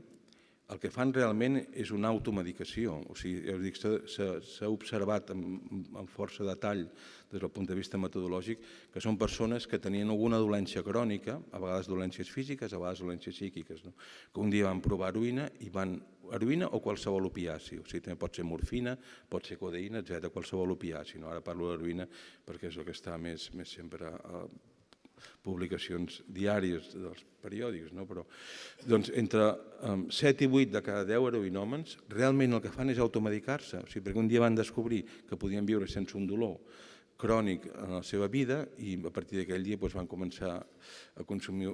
el que fan realment és una automedicació. O sigui, ja us dic, s'ha observat amb força detall des del punt de vista metodològic que són persones que tenien alguna dolència crònica, a vegades dolències físiques, a vegades dolències psíquiques, que un dia van provar heroïna o qualsevol opiaci. O sigui, també pot ser morfina, pot ser codeïna, etc., qualsevol opiaci. Ara parlo d'heroïna perquè és el que està més sempre a publicacions diàries dels periòdics, però entre 7 i 8 de cada 10 heroïnòmens realment el que fan és automedicar-se, perquè un dia van descobrir que podien viure sense un dolor crònic en la seva vida i a partir d'aquell dia van començar a consumir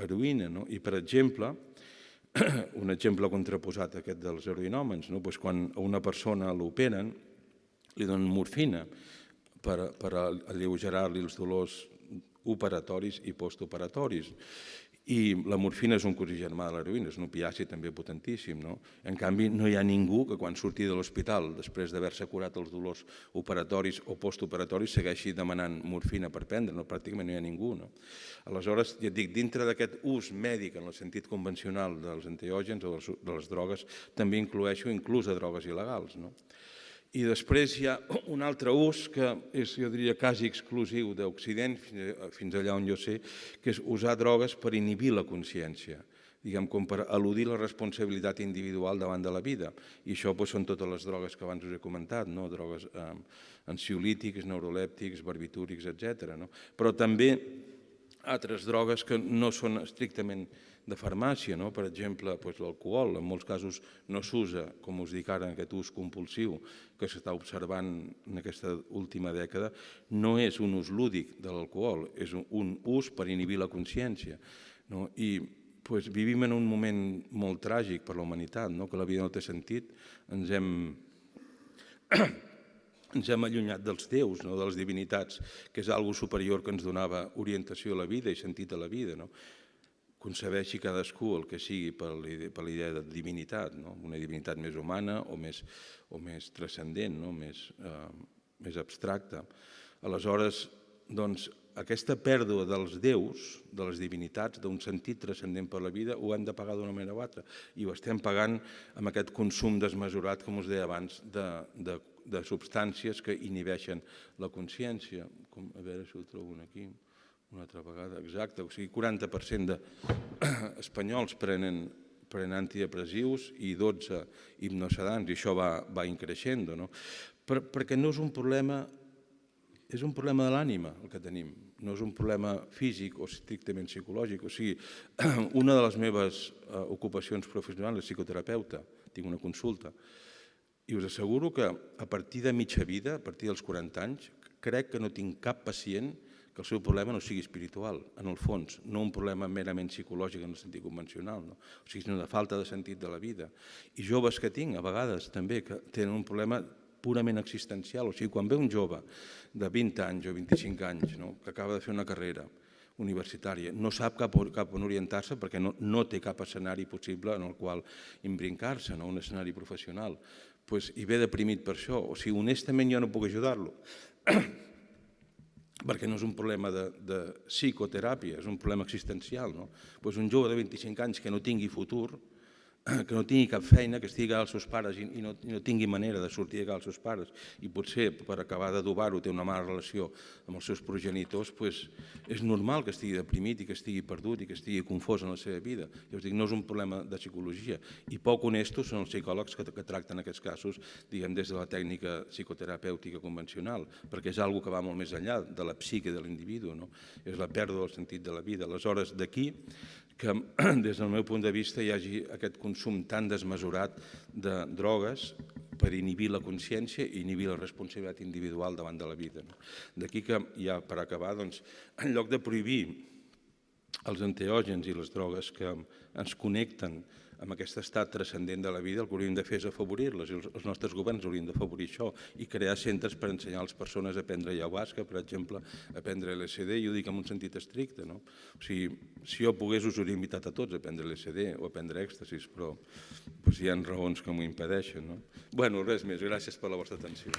heroïna. I, per exemple, un exemple contraposat a aquest dels heroïnòmens, quan a una persona l'operen, li donen morfina per alleugerar-li els dolors operatoris i postoperatoris. I la morfina és un cosí germà de l'heroïna, és un opiaci també potentíssim. En canvi, no hi ha ningú que quan surti de l'hospital, després d'haver-se curat els dolors operatoris o postoperatoris, segueixi demanant morfina per prendre. Pràcticament no hi ha ningú. Aleshores, ja et dic, dintre d'aquest ús mèdic en el sentit convencional dels enteògens o de les drogues, també incloeixo inclús de drogues il·legals. I després hi ha un altre ús que és, jo diria, quasi exclusiu d'Occident, fins allà on jo sé, que és usar drogues per inhibir la consciència, com per eludir la responsabilitat individual davant de la vida. I això són totes les drogues que abans us he comentat, drogues ansiolítics, neurolèptics, barbitúrics, etc. Però també altres drogues que no són estrictament de farmàcia, per exemple, l'alcohol, en molts casos no s'usa, com us dic ara, en aquest ús compulsiu que s'està observant en aquesta última dècada, no és un ús lúdic de l'alcohol, és un ús per inhibir la consciència. I vivim en un moment molt tràgic per la humanitat, que la vida no té sentit, ens hem allunyat dels déus, de les divinitats, que és alguna superior que ens donava orientació a la vida i sentit a la vida. Concebeixi cadascú el que sigui per la idea de divinitat, una divinitat més humana o més transcendent, més abstracta. Aleshores, aquesta pèrdua dels déus, de les divinitats, d'un sentit transcendent per la vida, ho hem de pagar d'una manera o altra. I ho estem pagant amb aquest consum desmesurat, com us deia abans, de substàncies que inhibeixen la consciència. A veure si ho trobo aquí. Una altra vegada, exacte. O sigui, 40% d'espanyols prenen antidepressius i 12 hipnosedants, i això va increixent. Perquè no és un problema, és un problema de l'ànima el que tenim, no és un problema físic o estrictament psicològic. O sigui, una de les meves ocupacions professionals és psicoterapeuta, tinc una consulta, i us asseguro que a partir de mitja vida, a partir dels 40 anys, crec que no tinc cap pacient que el seu problema no sigui espiritual, en el fons, no un problema merament psicològic en el sentit convencional, o sigui, sinó de falta de sentit de la vida. I joves que tinc, a vegades, també, que tenen un problema purament existencial, o sigui, quan ve un jove de 20 anys o 25 anys que acaba de fer una carrera universitària, no sap cap on orientar-se perquè no té cap escenari possible en el qual imbrincar-se, un escenari professional, i ve deprimit per això. O sigui, honestament jo no puc ajudar-lo, perquè no és un problema de psicoteràpia, és un problema existencial. Un jove de 25 anys que no tingui futur, que no tingui cap feina, que estigui als seus pares i no tingui manera de sortir de als seus pares i potser per acabar d'adobar-ho té una mala relació amb els seus progenitors, és normal que estigui deprimit i que estigui perdut i que estigui confós en la seva vida. Ja us dic, no és un problema de psicologia. I poc honestos són els psicòlegs que tracten aquests casos, diguem, des de la tècnica psicoterapèutica convencional, perquè és una cosa que va molt més enllà de la psique de l'individu, és la pèrdua del sentit de la vida. Aleshores, d'aquí que des del meu punt de vista hi hagi aquest consum tan desmesurat de drogues per inhibir la consciència i inhibir la responsabilitat individual davant de la vida. D'aquí que, ja per acabar, en lloc de prohibir els enteògens i les drogues que ens connecten amb aquest estat transcendent de la vida, el que hauríem de fer és afavorir-les, i els nostres governs haurien d'afavorir això i crear centres per ensenyar a les persones a prendre ayahuasca, per exemple, a prendre LSD, i ho dic en un sentit estricte. O sigui, si jo pogués us hauria invitat a tots a prendre LSD o a prendre èxtasis, però hi ha raons que m'ho impedeixen. Bé, res més, gràcies per la vostra atenció.